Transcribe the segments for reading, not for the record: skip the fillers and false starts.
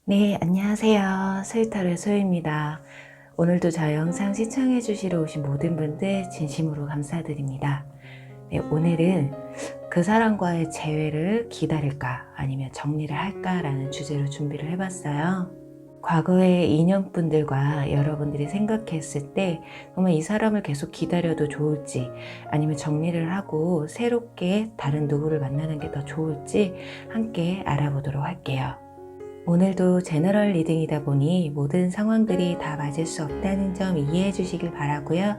네, 안녕하세요. 스위타르 소유입니다. 오늘도 저 영상 시청해 주시러 오신 모든 분들 진심으로 감사드립니다. 네, 오늘은 그 사람과의 재회를 기다릴까 아니면 정리를 할까 라는 주제로 준비를 해봤어요. 과거의 인연분들과 여러분들이 생각했을 때 정말 이 사람을 계속 기다려도 좋을지 아니면 정리를 하고 새롭게 다른 누구를 만나는 게 더 좋을지 함께 알아보도록 할게요. 오늘도 제너럴 리딩이다 보니 모든 상황들이 다 맞을 수 없다는 점 이해해 주시길 바라고요.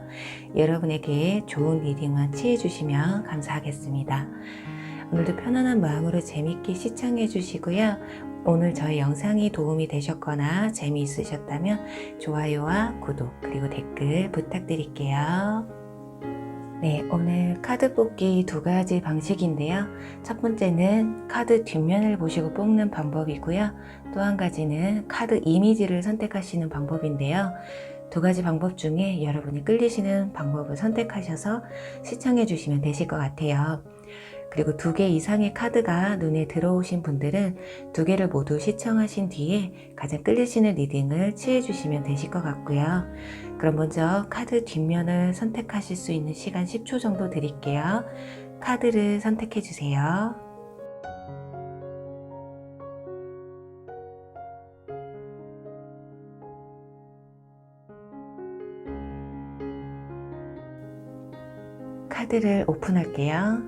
여러분에게 좋은 리딩만 취해 주시면 감사하겠습니다. 오늘도 편안한 마음으로 재밌게 시청해 주시고요. 오늘 저희 영상이 도움이 되셨거나 재미있으셨다면 좋아요와 구독 그리고 댓글 부탁드릴게요. 네, 오늘 카드 뽑기 두 가지 방식인데요. 첫 번째는 카드 뒷면을 보시고 뽑는 방법이고요. 또 한 가지는 카드 이미지를 선택하시는 방법인데요. 두 가지 방법 중에 여러분이 끌리시는 방법을 선택하셔서 시청해 주시면 되실 것 같아요. 그리고 두 개 이상의 카드가 눈에 들어오신 분들은 두 개를 모두 시청하신 뒤에 가장 끌리시는 리딩을 취해 주시면 되실 것 같고요. 그럼 먼저 카드 뒷면을 선택하실 수 있는 시간 10초 정도 드릴게요. 카드를 선택해 주세요. 카드를 오픈할게요.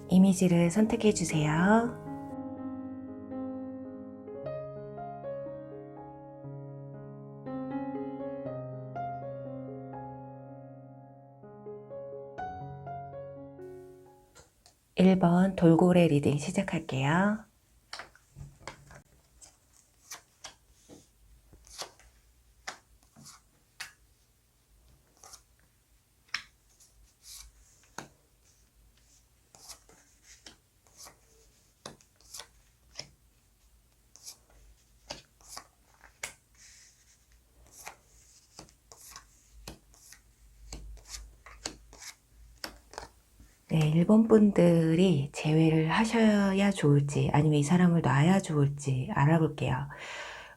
이미지를 선택해 주세요. (1번) 돌고래 리딩 시작할게요. 네, 1번 분들이 재회를 하셔야 좋을지 아니면 이 사람을 놔야 좋을지 알아볼게요.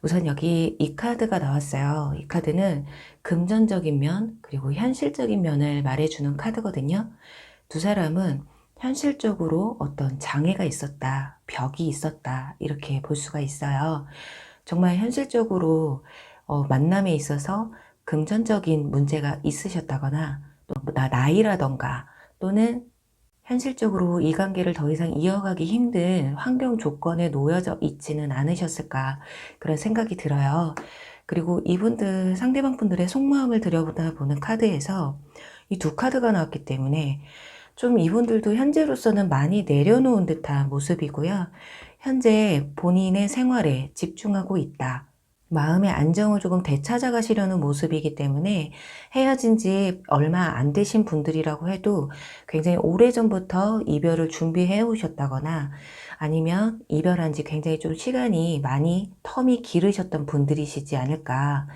우선 여기 이 카드가 나왔어요. 이 카드는 금전적인 면 그리고 현실적인 면을 말해주는 카드거든요. 두 사람은 현실적으로 어떤 장애가 있었다, 벽이 있었다 이렇게 볼 수가 있어요. 정말 현실적으로 만남에 있어서 금전적인 문제가 있으셨다거나 또 나이라던가 또는 현실적으로 이 관계를 더 이상 이어가기 힘든 환경 조건에 놓여져 있지는 않으셨을까 그런 생각이 들어요. 그리고 이분들 상대방 분들의 속마음을 들여다보는 카드에서 이 두 카드가 나왔기 때문에 좀 이분들도 현재로서는 많이 내려놓은 듯한 모습이고요. 현재 본인의 생활에 집중하고 있다. 마음의 안정을 조금 되찾아가시려는 모습이기 때문에 헤어진 지 얼마 안 되신 분들이라고 해도 굉장히 오래전부터 이별을 준비해 오셨다거나 아니면 이별한 지 굉장히 좀 시간이 많이 텀이 길으셨던 분들이시지 않을까.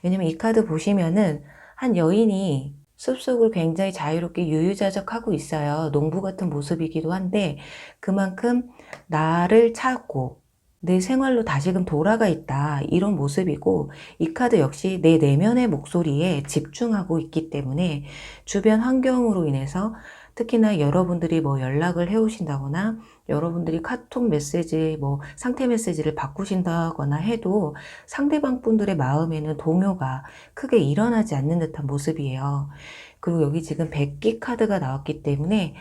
왜냐면 이 카드 보시면은 한 여인이 숲속을 굉장히 자유롭게 유유자적하고 있어요. 농부 같은 모습이기도 한데 그만큼 나를 찾고 내 생활로 다시금 돌아가 있다 이런 모습이고 이 카드 역시 내 내면의 목소리에 집중하고 있기 때문에 주변 환경으로 인해서 특히나 여러분들이 뭐 연락을 해 오신다거나 여러분들이 카톡 메시지 뭐 상태 메시지를 바꾸신다거나 해도 상대방 분들의 마음에는 동요가 크게 일어나지 않는 듯한 모습이에요. 그리고 여기 지금 백기 카드가 나왔기 때문에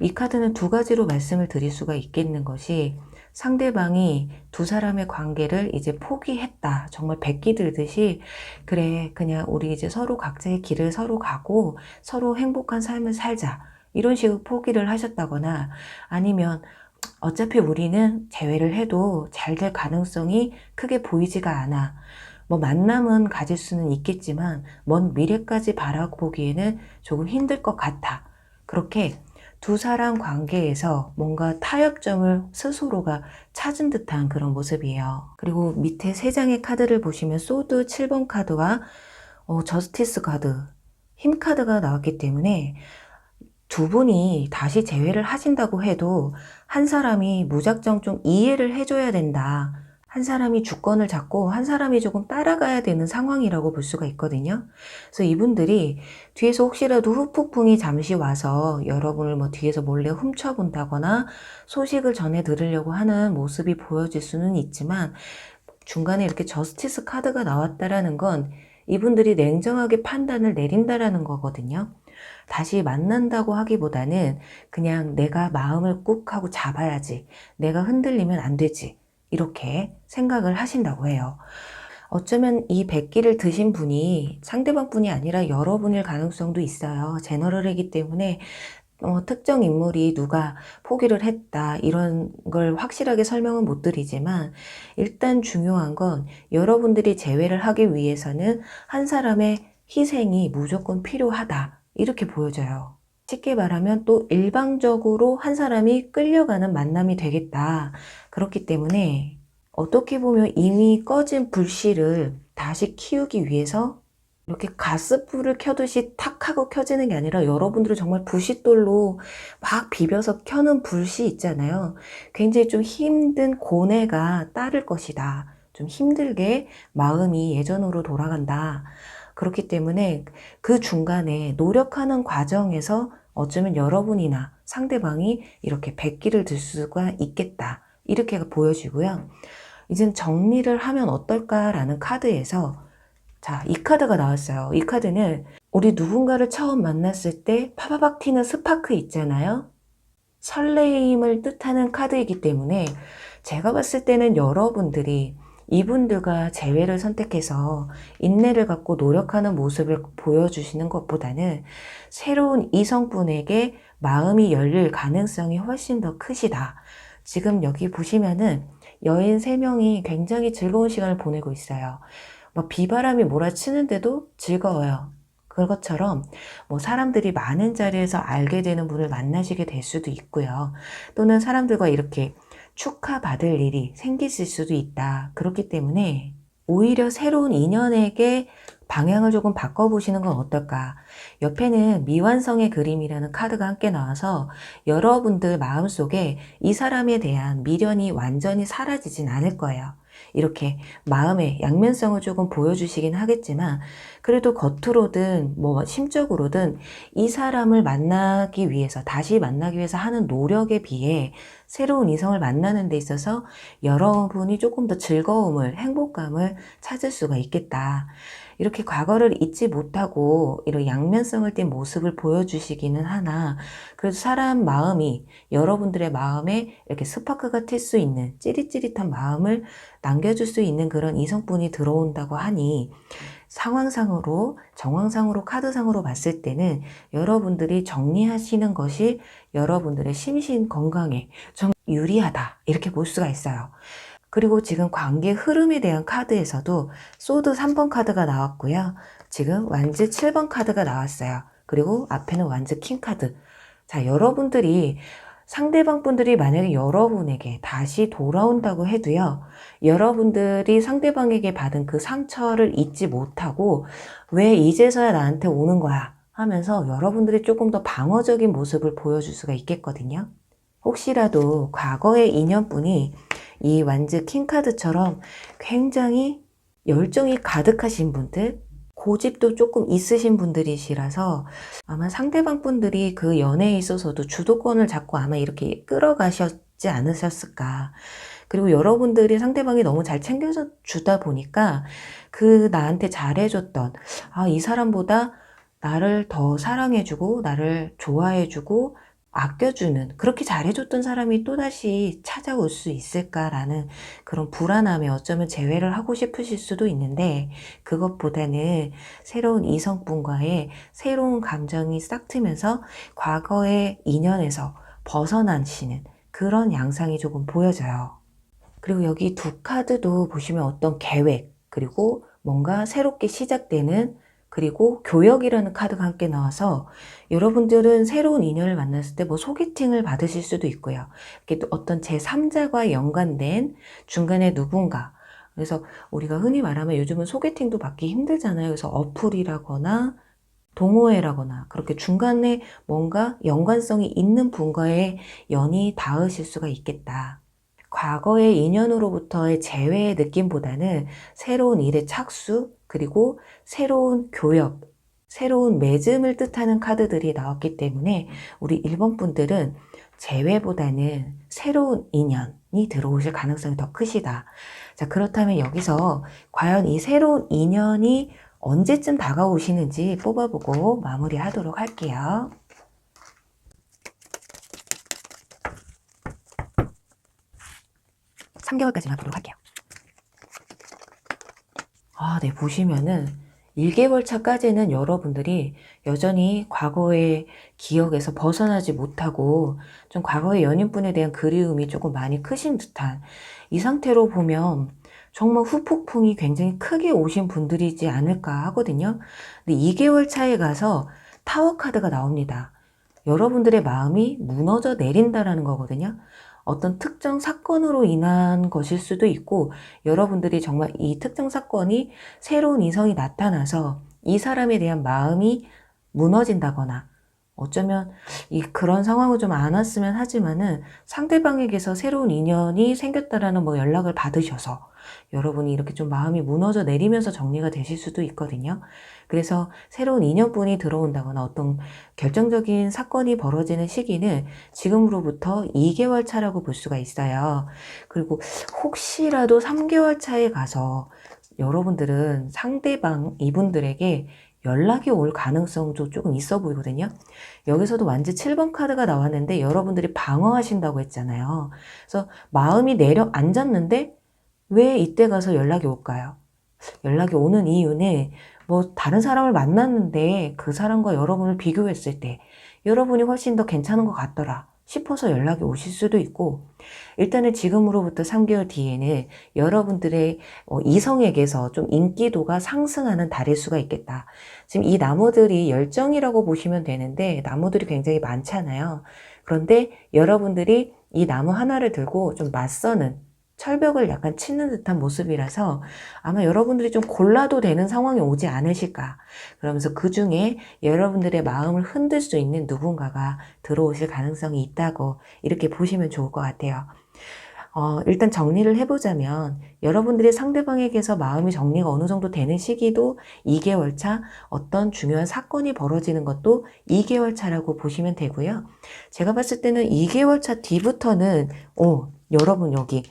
이 카드는 두 가지로 말씀을 드릴 수가 있겠는 것이 상대방이 두 사람의 관계를 이제 포기했다. 정말 백기 들듯이 그래 그냥 우리 이제 서로 각자의 길을 서로 가고 서로 행복한 삶을 살자. 이런 식으로 포기를 하셨다거나 아니면 어차피 우리는 재회를 해도 잘 될 가능성이 크게 보이지가 않아. 뭐 만남은 가질 수는 있겠지만 먼 미래까지 바라보기에는 조금 힘들 것 같아. 그렇게 두 사람 관계에서 뭔가 타협점을 스스로가 찾은 듯한 그런 모습이에요. 그리고 밑에 세 장의 카드를 보시면 소드 7번 카드와 저스티스 카드, 힘 카드가 나왔기 때문에 두 분이 다시 재회를 하신다고 해도 한 사람이 무작정 좀 이해를 해줘야 된다. 한 사람이 주권을 잡고 한 사람이 조금 따라가야 되는 상황이라고 볼 수가 있거든요. 그래서 이분들이 뒤에서 혹시라도 후폭풍이 잠시 와서 여러분을 뭐 뒤에서 몰래 훔쳐본다거나 소식을 전해 들으려고 하는 모습이 보여질 수는 있지만 중간에 이렇게 저스티스 카드가 나왔다라는 건 이분들이 냉정하게 판단을 내린다라는 거거든요. 다시 만난다고 하기보다는 그냥 내가 마음을 꾹 하고 잡아야지. 내가 흔들리면 안 되지. 이렇게 생각을 하신다고 해요. 어쩌면 이 백기를 드신 분이 상대방 분이 아니라 여러분일 가능성도 있어요. 제너럴이기 때문에 특정 인물이 누가 포기를 했다 이런 걸 확실하게 설명은 못 드리지만 일단 중요한 건 여러분들이 재회를 하기 위해서는 한 사람의 희생이 무조건 필요하다 이렇게 보여져요. 쉽게 말하면 또 일방적으로 한 사람이 끌려가는 만남이 되겠다. 그렇기 때문에 어떻게 보면 이미 꺼진 불씨를 다시 키우기 위해서 이렇게 가스불을 켜듯이 탁 하고 켜지는 게 아니라 여러분들은 정말 부싯돌로 막 비벼서 켜는 불씨 있잖아요. 굉장히 좀 힘든 고뇌가 따를 것이다. 좀 힘들게 마음이 예전으로 돌아간다. 그렇기 때문에 그 중간에 노력하는 과정에서 어쩌면 여러분이나 상대방이 이렇게 백기를 들 수가 있겠다. 이렇게 보여지고요. 이젠 정리를 하면 어떨까라는 카드에서 자, 이 카드가 나왔어요. 이 카드는 우리 누군가를 처음 만났을 때 파바박 튀는 스파크 있잖아요. 설레임을 뜻하는 카드이기 때문에 제가 봤을 때는 여러분들이 이분들과 재회를 선택해서 인내를 갖고 노력하는 모습을 보여주시는 것보다는 새로운 이성분에게 마음이 열릴 가능성이 훨씬 더 크시다. 지금 여기 보시면은 여인 3명이 굉장히 즐거운 시간을 보내고 있어요. 비바람이 몰아치는데도 즐거워요. 그것처럼 사람들이 많은 자리에서 알게 되는 분을 만나시게 될 수도 있고요. 또는 사람들과 이렇게 축하받을 일이 생기실 수도 있다. 그렇기 때문에 오히려 새로운 인연에게 방향을 조금 바꿔보시는 건 어떨까? 옆에는 미완성의 그림이라는 카드가 함께 나와서 여러분들 마음속에 이 사람에 대한 미련이 완전히 사라지진 않을 거예요. 이렇게 마음의 양면성을 조금 보여주시긴 하겠지만 그래도 겉으로든 심적으로든 이 사람을 만나기 위해서 다시 만나기 위해서 하는 노력에 비해 새로운 이성을 만나는 데 있어서 여러분이 조금 더 즐거움을 행복감을 찾을 수가 있겠다. 이렇게 과거를 잊지 못하고 이런 양면성을 띈 모습을 보여주시기는 하나 그래도 사람 마음이 여러분들의 마음에 이렇게 스파크가 튈 수 있는 찌릿찌릿한 마음을 남겨줄 수 있는 그런 이성분이 들어온다고 하니 상황상으로 정황상으로 카드상으로 봤을 때는 여러분들이 정리하시는 것이 여러분들의 심신 건강에 좀 유리하다 이렇게 볼 수가 있어요. 그리고 지금 관계 흐름에 대한 카드에서도 소드 3번 카드가 나왔고요. 지금 완즈 7번 카드가 나왔어요. 그리고 앞에는 완즈 킹 카드. 자, 여러분들이 상대방 분들이 만약에 여러분에게 다시 돌아온다고 해도요. 여러분들이 상대방에게 받은 그 상처를 잊지 못하고 왜 이제서야 나한테 오는 거야 하면서 여러분들이 조금 더 방어적인 모습을 보여줄 수가 있겠거든요. 혹시라도 과거의 인연분이 이 완즈 킹카드처럼 굉장히 열정이 가득하신 분들, 고집도 조금 있으신 분들이시라서 아마 상대방 분들이 그 연애에 있어서도 주도권을 잡고 아마 이렇게 끌어가셨지 않으셨을까. 그리고 여러분들이 상대방이 너무 잘 챙겨주다 보니까 그 나한테 잘해줬던 이 사람보다 나를 더 사랑해주고 나를 좋아해주고 아껴주는 그렇게 잘해줬던 사람이 또다시 찾아올 수 있을까라는 그런 불안함에 어쩌면 재회를 하고 싶으실 수도 있는데 그것보다는 새로운 이성분과의 새로운 감정이 싹 트면서 과거의 인연에서 벗어나시는 그런 양상이 조금 보여져요. 그리고 여기 두 카드도 보시면 어떤 계획 그리고 뭔가 새롭게 시작되는 그리고 교역이라는 카드가 함께 나와서 여러분들은 새로운 인연을 만났을 때 뭐 소개팅을 받으실 수도 있고요. 이렇게 또 어떤 제3자와 연관된 중간에 누군가, 그래서 우리가 흔히 말하면 요즘은 소개팅도 받기 힘들잖아요. 그래서 어플이라거나 동호회라거나 그렇게 중간에 뭔가 연관성이 있는 분과의 연이 닿으실 수가 있겠다. 과거의 인연으로부터의 재회의 느낌보다는 새로운 일의 착수, 그리고 새로운 교역, 새로운 맺음을 뜻하는 카드들이 나왔기 때문에 우리 1번 분들은 재회보다는 새로운 인연이 들어오실 가능성이 더 크시다. 자, 그렇다면 여기서 과연 이 새로운 인연이 언제쯤 다가오시는지 뽑아보고 마무리하도록 할게요. 3개월까지만 보도록 할게요. 네, 보시면은 1개월 차까지는 여러분들이 여전히 과거의 기억에서 벗어나지 못하고 좀 과거의 연인분에 대한 그리움이 조금 많이 크신 듯한, 이 상태로 보면 정말 후폭풍이 굉장히 크게 오신 분들이지 않을까 하거든요. 근데 2개월 차에 가서 타워 카드가 나옵니다. 여러분들의 마음이 무너져 내린다라는 거거든요. 어떤 특정 사건으로 인한 것일 수도 있고, 여러분들이 정말 이 특정 사건이 새로운 이성이 나타나서 이 사람에 대한 마음이 무너진다거나, 어쩌면 그런 상황을 좀 안 왔으면 하지만은 상대방에게서 새로운 인연이 생겼다라는 뭐 연락을 받으셔서 여러분이 이렇게 좀 마음이 무너져 내리면서 정리가 되실 수도 있거든요. 그래서 새로운 인연분이 들어온다거나 어떤 결정적인 사건이 벌어지는 시기는 지금으로부터 2개월 차라고 볼 수가 있어요. 그리고 혹시라도 3개월 차에 가서 여러분들은 상대방 이분들에게 연락이 올 가능성도 조금 있어 보이거든요. 여기서도 완전 7번 카드가 나왔는데 여러분들이 방어하신다고 했잖아요. 그래서 마음이 내려앉았는데 왜 이때 가서 연락이 올까요? 연락이 오는 이유는 뭐 다른 사람을 만났는데 그 사람과 여러분을 비교했을 때 여러분이 훨씬 더 괜찮은 것 같더라 싶어서 연락이 오실 수도 있고, 일단은 지금으로부터 3개월 뒤에는 여러분들의 이성에게서 좀 인기도가 상승하는 달일 수가 있겠다. 지금 이 나무들이 열정이라고 보시면 되는데 나무들이 굉장히 많잖아요. 그런데 여러분들이 이 나무 하나를 들고 좀 맞서는, 철벽을 약간 치는 듯한 모습이라서 아마 여러분들이 좀 골라도 되는 상황이 오지 않으실까. 그러면서 그 중에 여러분들의 마음을 흔들 수 있는 누군가가 들어오실 가능성이 있다고 이렇게 보시면 좋을 것 같아요. 일단 정리를 해보자면 여러분들이 상대방에게서 마음이 정리가 어느 정도 되는 시기도 2개월 차, 어떤 중요한 사건이 벌어지는 것도 2개월 차라고 보시면 되고요. 제가 봤을 때는 2개월 차 뒤부터는 여러분 여기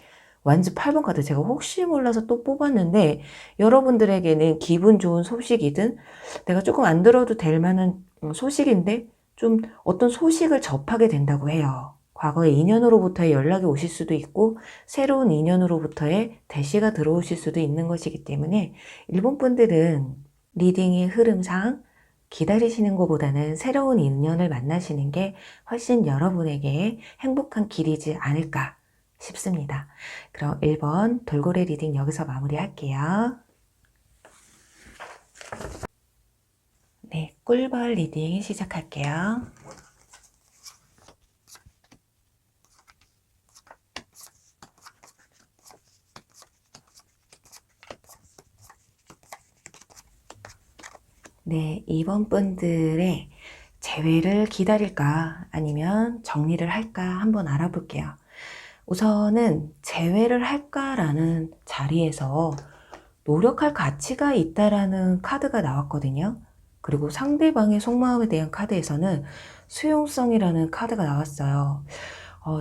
완전 8번 카드 제가 혹시 몰라서 또 뽑았는데, 여러분들에게는 기분 좋은 소식이든 내가 조금 안 들어도 될 만한 소식인데 좀 어떤 소식을 접하게 된다고 해요. 과거의 인연으로부터의 연락이 오실 수도 있고 새로운 인연으로부터의 대시가 들어오실 수도 있는 것이기 때문에 일본 분들은 리딩의 흐름상 기다리시는 것보다는 새로운 인연을 만나시는 게 훨씬 여러분에게 행복한 길이지 않을까 싶습니다. 그럼 1번 돌고래 리딩 여기서 마무리할게요. 네, 꿀벌 리딩 시작할게요. 네, 2번 분들의 재회를 기다릴까 아니면 정리를 할까 한번 알아볼게요. 우선은 재회를 할까라는 자리에서 노력할 가치가 있다라는 카드가 나왔거든요. 그리고 상대방의 속마음에 대한 카드에서는 수용성이라는 카드가 나왔어요.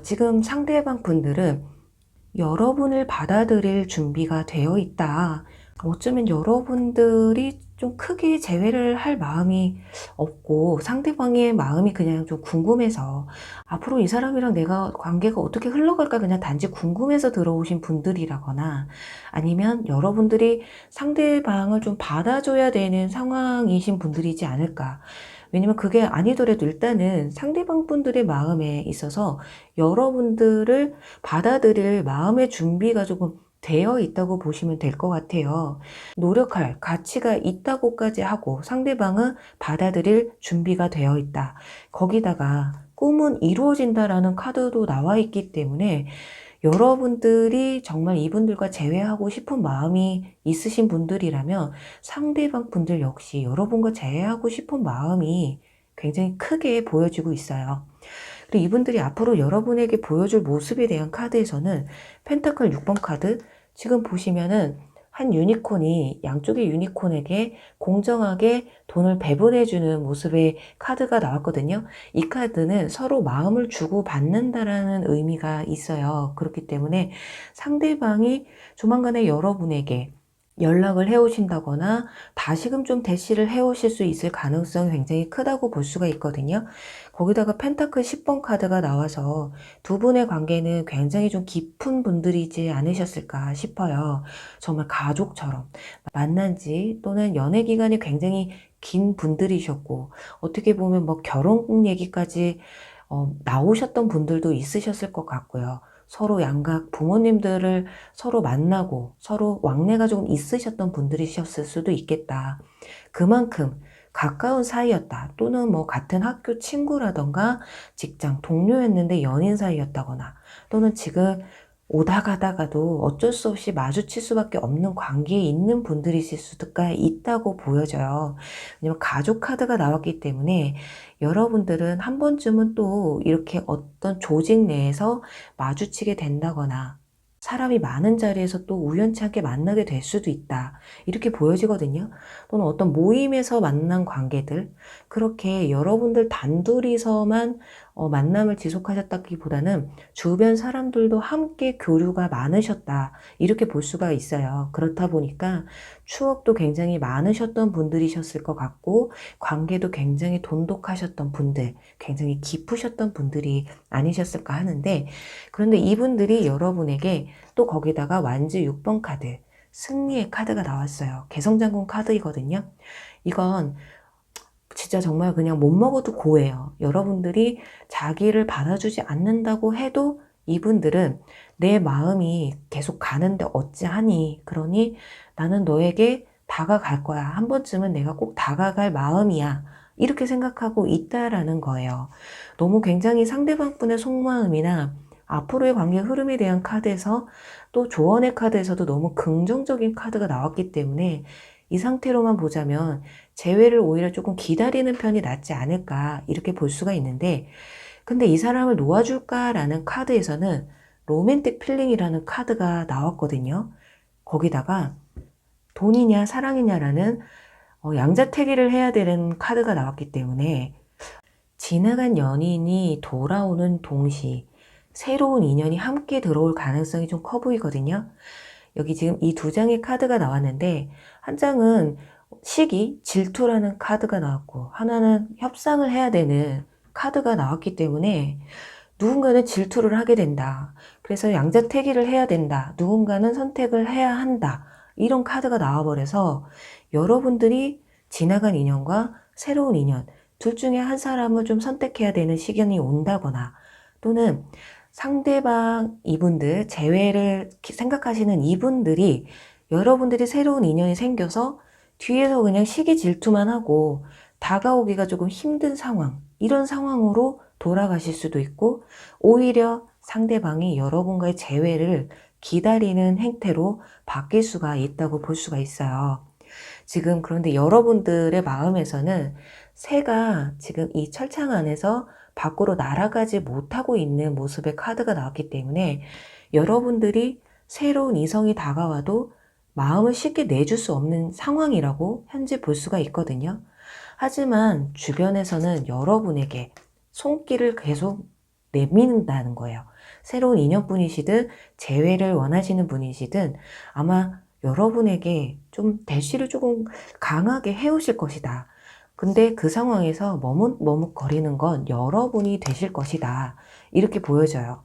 지금 상대방 분들은 여러분을 받아들일 준비가 되어 있다. 어쩌면 여러분들이 좀 크게 재회를 할 마음이 없고 상대방의 마음이 그냥 좀 궁금해서 앞으로 이 사람이랑 내가 관계가 어떻게 흘러갈까 그냥 단지 궁금해서 들어오신 분들이라거나, 아니면 여러분들이 상대방을 좀 받아줘야 되는 상황이신 분들이지 않을까. 왜냐면 그게 아니더라도 일단은 상대방 분들의 마음에 있어서 여러분들을 받아들일 마음의 준비가 조금 되어 있다고 보시면 될 것 같아요. 노력할 가치가 있다고까지 하고 상대방은 받아들일 준비가 되어 있다. 거기다가 꿈은 이루어진다라는 카드도 나와 있기 때문에 여러분들이 정말 이분들과 재회하고 싶은 마음이 있으신 분들이라면 상대방 분들 역시 여러분과 재회하고 싶은 마음이 굉장히 크게 보여지고 있어요. 그리고 이분들이 앞으로 여러분에게 보여줄 모습에 대한 카드에서는 펜타클 6번 카드, 지금 보시면은 한 유니콘이 양쪽의 유니콘에게 공정하게 돈을 배분해주는 모습의 카드가 나왔거든요. 이 카드는 서로 마음을 주고 받는다라는 의미가 있어요. 그렇기 때문에 상대방이 조만간에 여러분에게 연락을 해오신다거나 다시금 좀 대시를 해오실 수 있을 가능성이 굉장히 크다고 볼 수가 있거든요. 거기다가 펜타클 10번 카드가 나와서 두 분의 관계는 굉장히 좀 깊은 분들이지 않으셨을까 싶어요. 정말 가족처럼 만난 지 또는 연애 기간이 굉장히 긴 분들이셨고 어떻게 보면 뭐 결혼 얘기까지 나오셨던 분들도 있으셨을 것 같고요. 서로 양각 부모님들을 서로 만나고 서로 왕래가 조금 있으셨던 분들이셨을 수도 있겠다. 그만큼 가까운 사이였다. 또는 뭐 같은 학교 친구라던가 직장 동료였는데 연인 사이였다거나 또는 지금 오다 가다가도 어쩔 수 없이 마주칠 수밖에 없는 관계에 있는 분들이실 수가 있다고 보여져요. 왜냐면 가족 카드가 나왔기 때문에 여러분들은 한 번쯤은 또 이렇게 어떤 조직 내에서 마주치게 된다거나 사람이 많은 자리에서 또 우연치 않게 만나게 될 수도 있다. 이렇게 보여지거든요. 또는 어떤 모임에서 만난 관계들, 그렇게 여러분들 단둘이서만 만남을 지속하셨다기보다는 주변 사람들도 함께 교류가 많으셨다. 이렇게 볼 수가 있어요. 그렇다 보니까 추억도 굉장히 많으셨던 분들이셨을 것 같고, 관계도 굉장히 돈독하셨던 분들, 굉장히 깊으셨던 분들이 아니셨을까 하는데, 그런데 이분들이 여러분에게 또 거기다가 완주 6번 카드, 승리의 카드가 나왔어요. 개성장군 카드이거든요. 이건 진짜 정말 그냥 못 먹어도 고예요. 여러분들이 자기를 받아주지 않는다고 해도 이분들은 내 마음이 계속 가는데 어찌하니? 그러니 나는 너에게 다가갈 거야. 한 번쯤은 내가 꼭 다가갈 마음이야. 이렇게 생각하고 있다라는 거예요. 너무 굉장히 상대방 분의 속마음이나 앞으로의 관계 흐름에 대한 카드에서 또 조언의 카드에서도 너무 긍정적인 카드가 나왔기 때문에 이 상태로만 보자면 재회를 오히려 조금 기다리는 편이 낫지 않을까 이렇게 볼 수가 있는데, 근데 이 사람을 놓아줄까라는 카드에서는 로맨틱 필링이라는 카드가 나왔거든요. 거기다가 돈이냐 사랑이냐라는 양자택일을 해야 되는 카드가 나왔기 때문에 지나간 연인이 돌아오는 동시 새로운 인연이 함께 들어올 가능성이 좀 커 보이거든요. 여기 지금 이 두 장의 카드가 나왔는데 한 장은 시기, 질투라는 카드가 나왔고 하나는 협상을 해야 되는 카드가 나왔기 때문에 누군가는 질투를 하게 된다. 그래서 양자택일을 해야 된다. 누군가는 선택을 해야 한다. 이런 카드가 나와버려서 여러분들이 지나간 인연과 새로운 인연 둘 중에 한 사람을 좀 선택해야 되는 시간이 온다거나 또는 상대방 이분들 재회를 생각하시는 이분들이 여러분들이 새로운 인연이 생겨서 뒤에서 그냥 시기 질투만 하고 다가오기가 조금 힘든 상황, 이런 상황으로 돌아가실 수도 있고 오히려 상대방이 여러분과의 재회를 기다리는 행태로 바뀔 수가 있다고 볼 수가 있어요. 지금 그런데 여러분들의 마음에서는 새가 지금 이 철창 안에서 밖으로 날아가지 못하고 있는 모습의 카드가 나왔기 때문에 여러분들이 새로운 이성이 다가와도 마음을 쉽게 내줄 수 없는 상황이라고 현재 볼 수가 있거든요. 하지만 주변에서는 여러분에게 손길을 계속 내민다는 거예요. 새로운 인연분이시든 재회를 원하시는 분이시든 아마 여러분에게 좀 대시를 조금 강하게 해오실 것이다. 근데 그 상황에서 머뭇머뭇거리는 건 여러분이 되실 것이다. 이렇게 보여져요.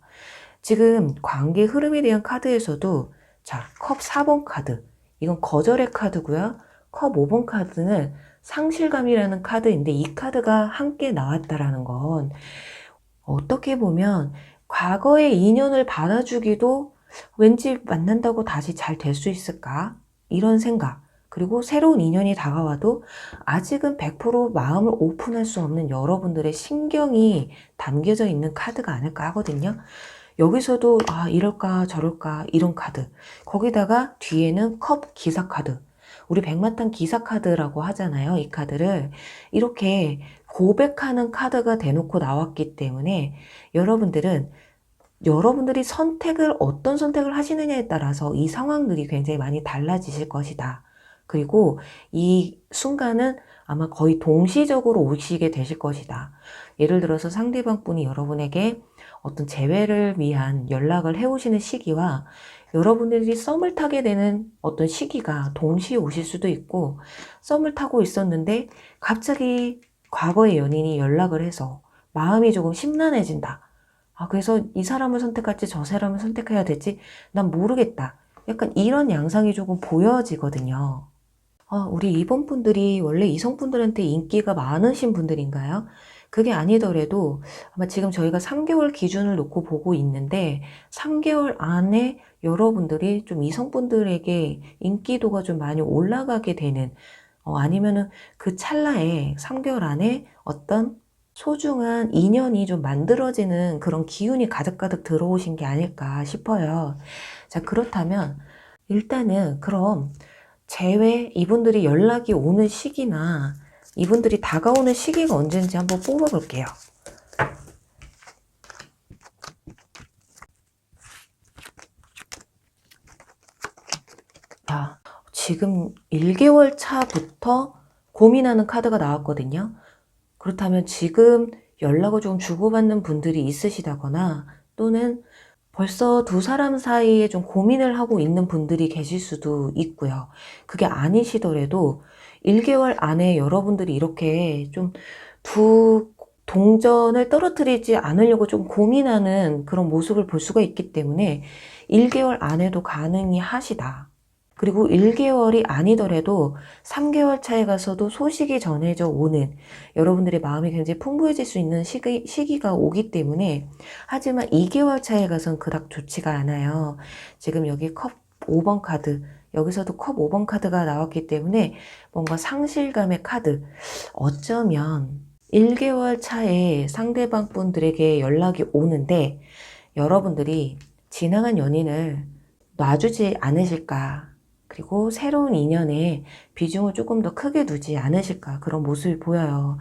지금 관계 흐름에 대한 카드에서도 자, 컵 4번 카드. 이건 거절의 카드고요. 컵 5번 카드는 상실감이라는 카드인데 이 카드가 함께 나왔다라는 건 어떻게 보면 과거의 인연을 받아주기도 왠지 만난다고 다시 잘 될 수 있을까? 이런 생각. 그리고 새로운 인연이 다가와도 아직은 100% 마음을 오픈할 수 없는 여러분들의 신경이 담겨져 있는 카드가 아닐까 하거든요. 여기서도 이럴까 저럴까 이런 카드. 거기다가 뒤에는 컵 기사 카드. 우리 백마탄 기사 카드라고 하잖아요. 이 카드를. 이렇게 고백하는 카드가 대놓고 나왔기 때문에 여러분들이 어떤 선택을 하시느냐에 따라서 이 상황들이 굉장히 많이 달라지실 것이다. 그리고 이 순간은 아마 거의 동시적으로 오시게 되실 것이다. 예를 들어서 상대방 분이 여러분에게 어떤 재회를 위한 연락을 해오시는 시기와 여러분들이 썸을 타게 되는 어떤 시기가 동시에 오실 수도 있고, 썸을 타고 있었는데 갑자기 과거의 연인이 연락을 해서 마음이 조금 심란해진다. 그래서 이 사람을 선택할지 저 사람을 선택해야 될지 난 모르겠다. 약간 이런 양상이 조금 보여지거든요. 우리 이번 분들이 원래 이성분들한테 인기가 많으신 분들인가요? 그게 아니더라도 아마 지금 저희가 3개월 기준을 놓고 보고 있는데 3개월 안에 여러분들이 좀 이성분들에게 인기도가 좀 많이 올라가게 되는, 아니면은 그 찰나에 3개월 안에 어떤 소중한 인연이 좀 만들어지는 그런 기운이 가득가득 들어오신 게 아닐까 싶어요. 자, 그렇다면 일단은 그럼 이분들이 연락이 오는 시기나 이분들이 다가오는 시기가 언제인지 한번 뽑아볼게요. 자, 지금 1개월 차부터 고민하는 카드가 나왔거든요. 그렇다면 지금 연락을 좀 주고받는 분들이 있으시다거나, 또는 벌써 두 사람 사이에 좀 고민을 하고 있는 분들이 계실 수도 있고요. 그게 아니시더라도 1개월 안에 여러분들이 이렇게 좀 두 동전을 떨어뜨리지 않으려고 좀 고민하는 그런 모습을 볼 수가 있기 때문에 1개월 안에도 가능히 하시다. 그리고 1개월이 아니더라도 3개월 차에 가서도 소식이 전해져 오는, 여러분들의 마음이 굉장히 풍부해질 수 있는 시기가 오기 때문에, 하지만 2개월 차에 가선 그닥 좋지가 않아요. 지금 여기 컵 5번 카드, 여기서도 컵 5번 카드가 나왔기 때문에 뭔가 상실감의 카드. 어쩌면 1개월 차에 상대방 분들에게 연락이 오는데 여러분들이 지나간 연인을 놔주지 않으실까, 그리고 새로운 인연에 비중을 조금 더 크게 두지 않으실까, 그런 모습이 보여요.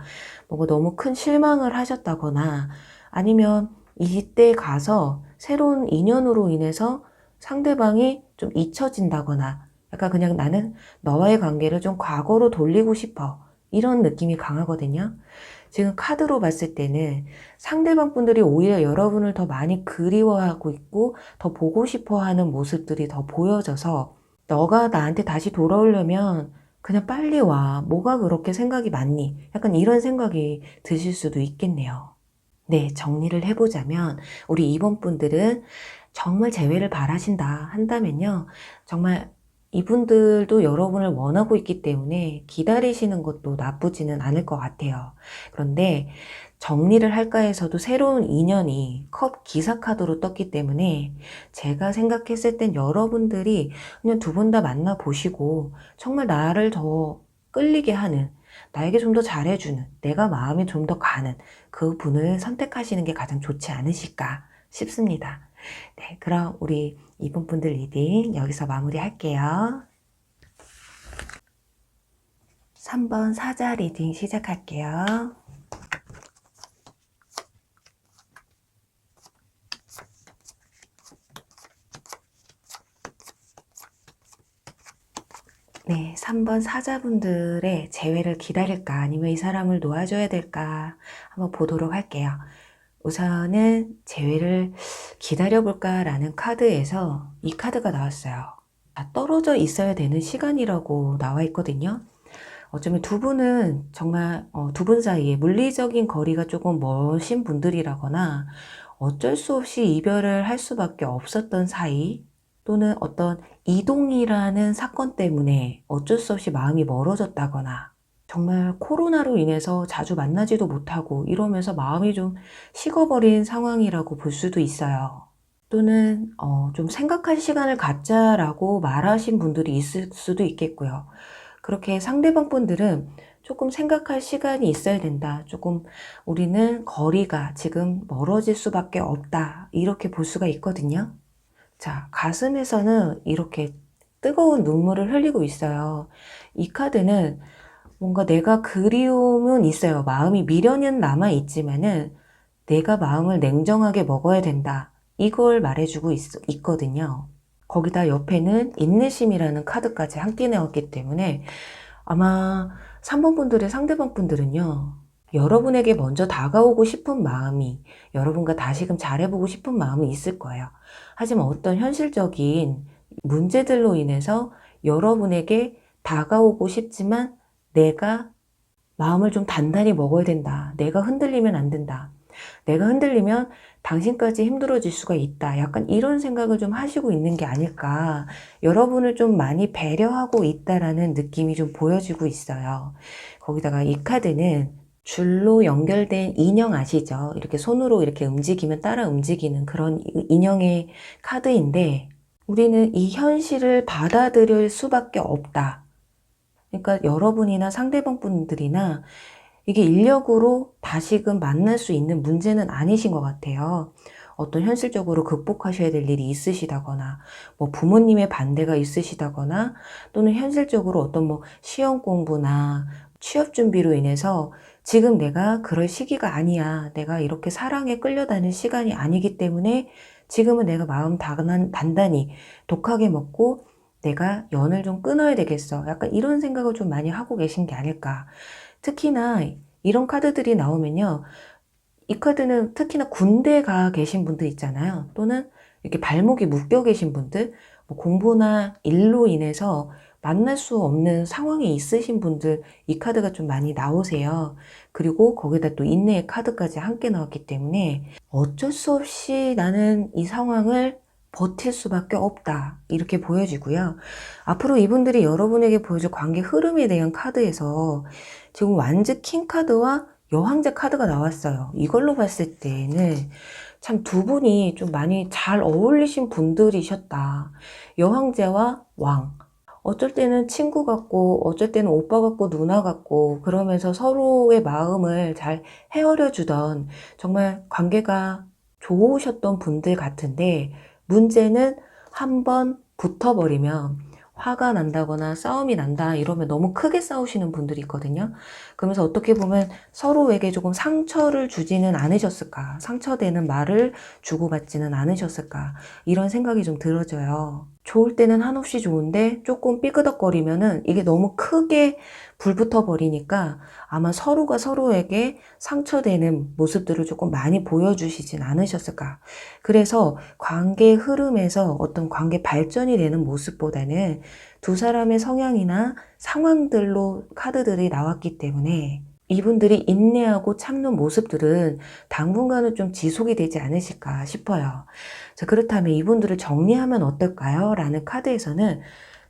뭔가 너무 큰 실망을 하셨다거나, 아니면 이때 가서 새로운 인연으로 인해서 상대방이 좀 잊혀진다거나, 약간 그냥 나는 너와의 관계를 좀 과거로 돌리고 싶어, 이런 느낌이 강하거든요. 지금 카드로 봤을 때는 상대방 분들이 오히려 여러분을 더 많이 그리워하고 있고 더 보고 싶어 하는 모습들이 더 보여져서, 너가 나한테 다시 돌아오려면 그냥 빨리 와. 뭐가 그렇게 생각이 많니? 약간 이런 생각이 드실 수도 있겠네요. 네, 정리를 해보자면 우리 이번 분들은 정말 재회를 바라신다 한다면요, 정말 이분들도 여러분을 원하고 있기 때문에 기다리시는 것도 나쁘지는 않을 것 같아요. 그런데 정리를 할까 해서도 새로운 인연이 컵 기사 카드로 떴기 때문에, 제가 생각했을 땐 여러분들이 그냥 두 분 다 만나보시고 정말 나를 더 끌리게 하는, 나에게 좀 더 잘해주는, 내가 마음이 좀 더 가는 그 분을 선택하시는 게 가장 좋지 않으실까 싶습니다. 네, 그럼 우리 이번 분들 리딩 여기서 마무리할게요. 3번 사자 리딩 시작할게요. 네, 3번 사자분들의 재회를 기다릴까 아니면 이 사람을 놓아줘야 될까 한번 보도록 할게요. 우선은 재회를 기다려볼까 라는 카드에서 이 카드가 나왔어요. 떨어져 있어야 되는 시간이라고 나와 있거든요. 어쩌면 두 분은 정말 두 분 사이에 물리적인 거리가 조금 멀신 분들이라거나, 어쩔 수 없이 이별을 할 수밖에 없었던 사이, 또는 어떤 이동이라는 사건 때문에 어쩔 수 없이 마음이 멀어졌다거나, 정말 코로나로 인해서 자주 만나지도 못하고 이러면서 마음이 좀 식어버린 상황이라고 볼 수도 있어요. 또는 좀 생각할 시간을 갖자라고 말하신 분들이 있을 수도 있겠고요. 그렇게 상대방 분들은 조금 생각할 시간이 있어야 된다. 조금 우리는 거리가 지금 멀어질 수밖에 없다. 이렇게 볼 수가 있거든요. 자, 가슴에서는 이렇게 뜨거운 눈물을 흘리고 있어요. 이 카드는 뭔가 내가 그리움은 있어요. 마음이 미련은 남아있지만은 내가 마음을 냉정하게 먹어야 된다. 이걸 말해주고 있거든요. 거기다 옆에는 인내심이라는 카드까지 함께 나왔기 때문에 아마 3번 분들의 상대방 분들은요. 여러분에게 먼저 다가오고 싶은 마음이, 여러분과 다시금 잘해보고 싶은 마음이 있을 거예요. 하지만 어떤 현실적인 문제들로 인해서 여러분에게 다가오고 싶지만 내가 마음을 좀 단단히 먹어야 된다. 내가 흔들리면 안 된다. 내가 흔들리면 당신까지 힘들어질 수가 있다. 약간 이런 생각을 좀 하시고 있는 게 아닐까. 여러분을 좀 많이 배려하고 있다라는 느낌이 좀 보여지고 있어요. 거기다가 이 카드는 줄로 연결된 인형 아시죠? 이렇게 손으로 이렇게 움직이면 따라 움직이는 그런 인형의 카드인데 우리는 이 현실을 받아들일 수밖에 없다. 그러니까 여러분이나 상대방 분들이나 이게 인력으로 다시금 만날 수 있는 문제는 아니신 것 같아요. 어떤 현실적으로 극복하셔야 될 일이 있으시다거나, 뭐 부모님의 반대가 있으시다거나, 또는 현실적으로 어떤 뭐 시험 공부나 취업 준비로 인해서 지금 내가 그럴 시기가 아니야. 내가 이렇게 사랑에 끌려다닐 시간이 아니기 때문에 지금은 내가 마음 단단히 독하게 먹고 내가 연을 좀 끊어야 되겠어. 약간 이런 생각을 좀 많이 하고 계신 게 아닐까. 특히나 이런 카드들이 나오면요. 이 카드는 특히나 군대 가 계신 분들 있잖아요. 또는 이렇게 발목이 묶여 계신 분들, 뭐 공부나 일로 인해서 만날 수 없는 상황이 있으신 분들 이 카드가 좀 많이 나오세요. 그리고 거기다 또 인내의 카드까지 함께 나왔기 때문에 어쩔 수 없이 나는 이 상황을 버틸 수밖에 없다. 이렇게 보여지고요. 앞으로 이분들이 여러분에게 보여줄 관계 흐름에 대한 카드에서 지금 완즈 킹 카드와 여왕제 카드가 나왔어요. 이걸로 봤을 때는 참 두 분이 좀 많이 잘 어울리신 분들이셨다. 여왕제와 왕. 어쩔 때는 친구 같고, 어쩔 때는 오빠 같고, 누나 같고, 그러면서 서로의 마음을 잘 헤아려 주던 정말 관계가 좋으셨던 분들 같은데, 문제는 한번 붙어버리면 화가 난다거나 싸움이 난다 이러면 너무 크게 싸우시는 분들이 있거든요. 그러면서 어떻게 보면 서로에게 조금 상처를 주지는 않으셨을까, 상처되는 말을 주고받지는 않으셨을까, 이런 생각이 좀 들어져요. 좋을 때는 한없이 좋은데 조금 삐그덕거리면은 이게 너무 크게 불붙어 버리니까 아마 서로가 서로에게 상처되는 모습들을 조금 많이 보여주시진 않으셨을까. 그래서 관계 흐름에서 어떤 관계 발전이 되는 모습보다는 두 사람의 성향이나 상황들로 카드들이 나왔기 때문에 이분들이 인내하고 참는 모습들은 당분간은 좀 지속이 되지 않으실까 싶어요. 자, 그렇다면 이분들을 정리하면 어떨까요? 라는 카드에서는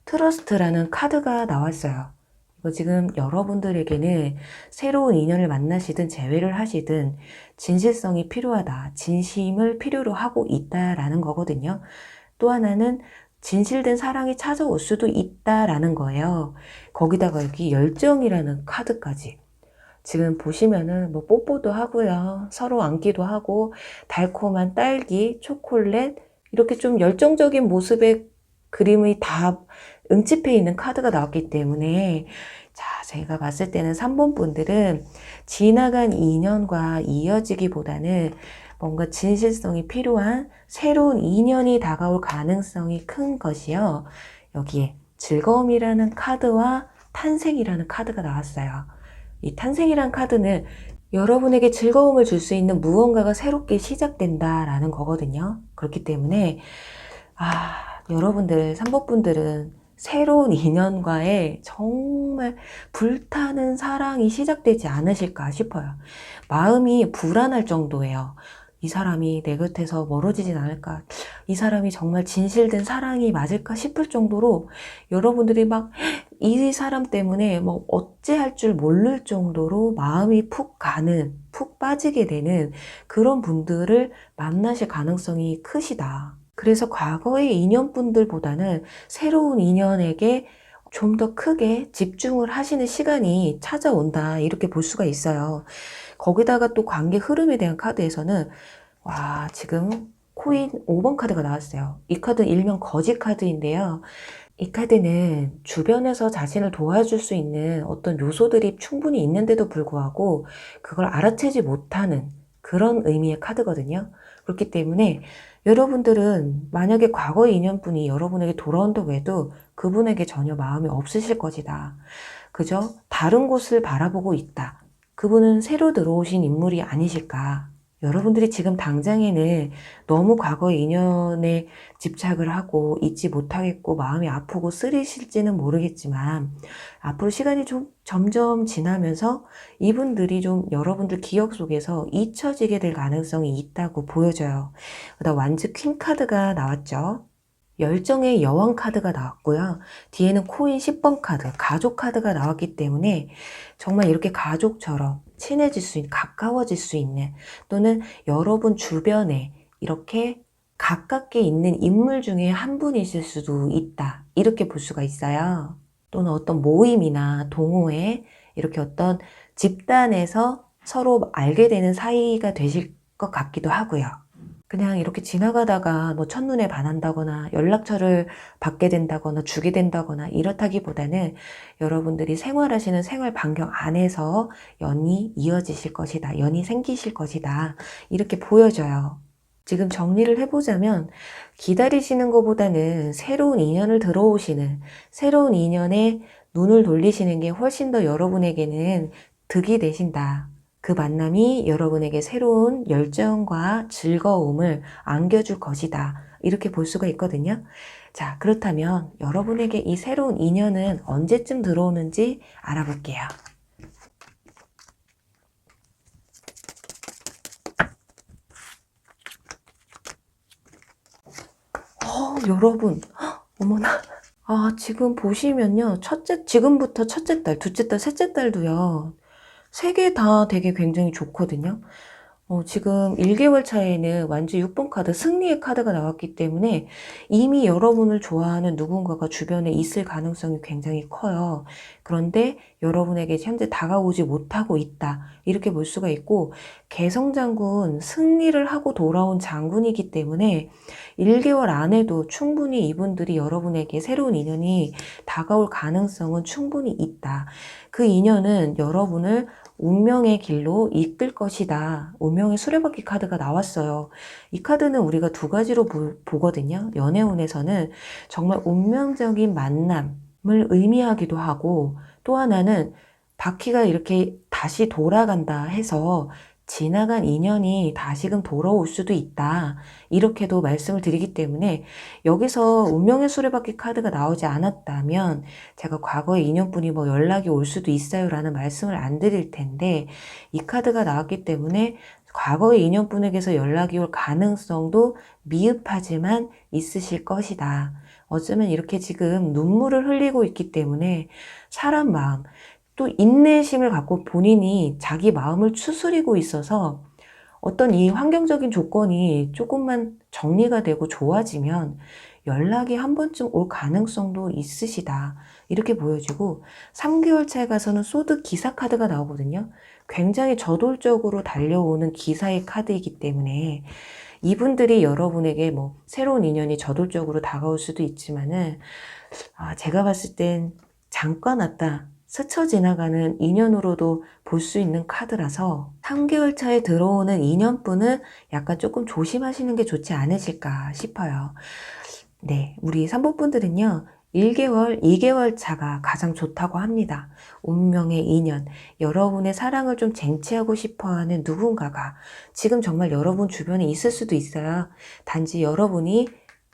트러스트라는 카드가 나왔어요. 이거 지금 여러분들에게는 새로운 인연을 만나시든 재회를 하시든 진실성이 필요하다. 진심을 필요로 하고 있다라는 거거든요. 또 하나는 진실된 사랑이 찾아올 수도 있다라는 거예요. 거기다가 여기 열정이라는 카드까지. 지금 보시면은 뭐 뽀뽀도 하고요. 서로 안기도 하고 달콤한 딸기, 초콜릿 이렇게 좀 열정적인 모습의 그림이 다 응집해 있는 카드가 나왔기 때문에 자, 제가 봤을 때는 3번 분들은 지나간 인연과 이어지기보다는 뭔가 진실성이 필요한 새로운 인연이 다가올 가능성이 큰 것이요. 여기에 즐거움이라는 카드와 탄생이라는 카드가 나왔어요. 이 탄생이란 카드는 여러분에게 즐거움을 줄 수 있는 무언가가 새롭게 시작된다라는 거거든요. 그렇기 때문에 여러분들 3번 분들은 새로운 인연과의 정말 불타는 사랑이 시작되지 않으실까 싶어요. 마음이 불안할 정도예요. 이 사람이 내 곁에서 멀어지진 않을까, 이 사람이 정말 진실된 사랑이 맞을까 싶을 정도로 여러분들이 막 이 사람 때문에 뭐 어찌할 줄 모를 정도로 마음이 푹 가는, 푹 빠지게 되는 그런 분들을 만나실 가능성이 크시다. 그래서 과거의 인연분들보다는 새로운 인연에게 좀 더 크게 집중을 하시는 시간이 찾아온다, 이렇게 볼 수가 있어요. 거기다가 또 관계 흐름에 대한 카드에서는 와, 지금 코인 5번 카드가 나왔어요. 이 카드는 일명 거지 카드인데요. 이 카드는 주변에서 자신을 도와줄 수 있는 어떤 요소들이 충분히 있는데도 불구하고 그걸 알아채지 못하는 그런 의미의 카드거든요. 그렇기 때문에 여러분들은 만약에 과거의 인연분이 여러분에게 돌아온다고 해도 그분에게 전혀 마음이 없으실 것이다. 그저 다른 곳을 바라보고 있다. 그분은 새로 들어오신 인물이 아니실까. 여러분들이 지금 당장에는 너무 과거의 인연에 집착을 하고 잊지 못하겠고 마음이 아프고 쓰리실지는 모르겠지만 앞으로 시간이 좀 점점 지나면서 이분들이 좀 여러분들 기억 속에서 잊혀지게 될 가능성이 있다고 보여져요. 그다음 완즈 퀸 카드가 나왔죠. 열정의 여왕 카드가 나왔고요. 뒤에는 코인 10번 카드, 가족 카드가 나왔기 때문에 정말 이렇게 가족처럼 친해질 수 있는, 가까워질 수 있는, 또는 여러분 주변에 이렇게 가깝게 있는 인물 중에 한 분이실 수도 있다, 이렇게 볼 수가 있어요. 또는 어떤 모임이나 동호회, 이렇게 어떤 집단에서 서로 알게 되는 사이가 되실 것 같기도 하고요. 그냥 이렇게 지나가다가 뭐 첫눈에 반한다거나 연락처를 받게 된다거나 주게 된다거나 이렇다기보다는 여러분들이 생활하시는 생활 반경 안에서 연이 이어지실 것이다, 연이 생기실 것이다, 이렇게 보여져요. 지금 정리를 해보자면 기다리시는 것보다는 새로운 인연을 들어오시는, 새로운 인연에 눈을 돌리시는 게 훨씬 더 여러분에게는 득이 되신다. 그 만남이 여러분에게 새로운 열정과 즐거움을 안겨줄 것이다, 이렇게 볼 수가 있거든요. 자, 그렇다면 여러분에게 이 새로운 인연은 언제쯤 들어오는지 알아볼게요. 여러분, 어머나. 지금 보시면요. 지금부터 첫째 달, 둘째 달, 셋째 달도요. 세 개 다 되게 굉장히 좋거든요. 지금 1개월 차에는 완주 6번 카드, 승리의 카드가 나왔기 때문에 이미 여러분을 좋아하는 누군가가 주변에 있을 가능성이 굉장히 커요. 그런데 여러분에게 현재 다가오지 못하고 있다, 이렇게 볼 수가 있고, 개성장군, 승리를 하고 돌아온 장군이기 때문에 1개월 안에도 충분히 이분들이 여러분에게 새로운 인연이 다가올 가능성은 충분히 있다. 그 인연은 여러분을 운명의 길로 이끌 것이다. 운명의 수레바퀴 카드가 나왔어요. 이 카드는 우리가 두 가지로 보거든요. 연애운에서는 정말 운명적인 만남을 의미하기도 하고, 또 하나는 바퀴가 이렇게 다시 돌아간다 해서 지나간 인연이 다시금 돌아올 수도 있다, 이렇게도 말씀을 드리기 때문에 여기서 운명의 수레바퀴 카드가 나오지 않았다면 제가 과거의 인연분이 뭐 연락이 올 수도 있어요 라는 말씀을 안 드릴 텐데, 이 카드가 나왔기 때문에 과거의 인연분에게서 연락이 올 가능성도 미흡하지만 있으실 것이다. 어쩌면 이렇게 지금 눈물을 흘리고 있기 때문에 사람 마음, 또 인내심을 갖고 본인이 자기 마음을 추스리고 있어서 어떤 이 환경적인 조건이 조금만 정리가 되고 좋아지면 연락이 한 번쯤 올 가능성도 있으시다, 이렇게 보여지고, 3개월 차에 가서는 소드 기사 카드가 나오거든요. 굉장히 저돌적으로 달려오는 기사의 카드이기 때문에 이분들이 여러분에게 뭐 새로운 인연이 저돌적으로 다가올 수도 있지만은 제가 봤을 땐 잠깐 왔다 스쳐 지나가는 인연으로도 볼 수 있는 카드라서 3개월 차에 들어오는 인연분은 약간 조금 조심하시는 게 좋지 않으실까 싶어요. 네, 우리 3번 분들은요, 1개월, 2개월 차가 가장 좋다고 합니다. 운명의 인연, 여러분의 사랑을 좀 쟁취하고 싶어하는 누군가가 지금 정말 여러분 주변에 있을 수도 있어요. 단지 여러분이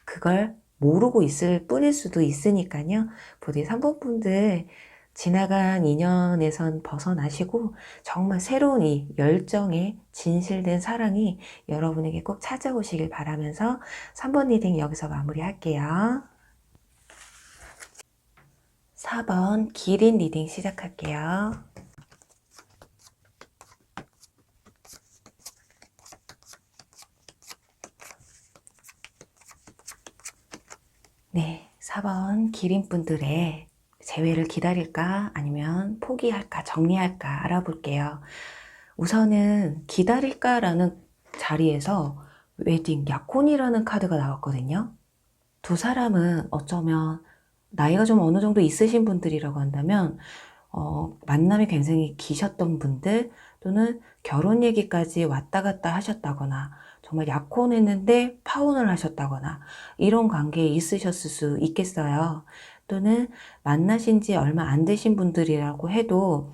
그걸 모르고 있을 뿐일 수도 있으니까요. 부디 3번 분들 지나간 인연에선 벗어나시고 정말 새로운 이 열정에 진실된 사랑이 여러분에게 꼭 찾아오시길 바라면서 3번 리딩 여기서 마무리할게요. 4번 기린 리딩 시작할게요. 네, 4번 기린분들의 재회를 기다릴까 아니면 포기할까 정리할까 알아볼게요. 우선은 기다릴까라는 자리에서 웨딩 약혼이라는 카드가 나왔거든요. 두 사람은 어쩌면 나이가 좀 어느 정도 있으신 분들이라고 한다면 만남이 굉장히 기셨던 분들 또는 결혼 얘기까지 왔다 갔다 하셨다거나 정말 약혼했는데 파혼을 하셨다거나 이런 관계에 있으셨을 수 있겠어요. 또는 만나신 지 얼마 안 되신 분들이라고 해도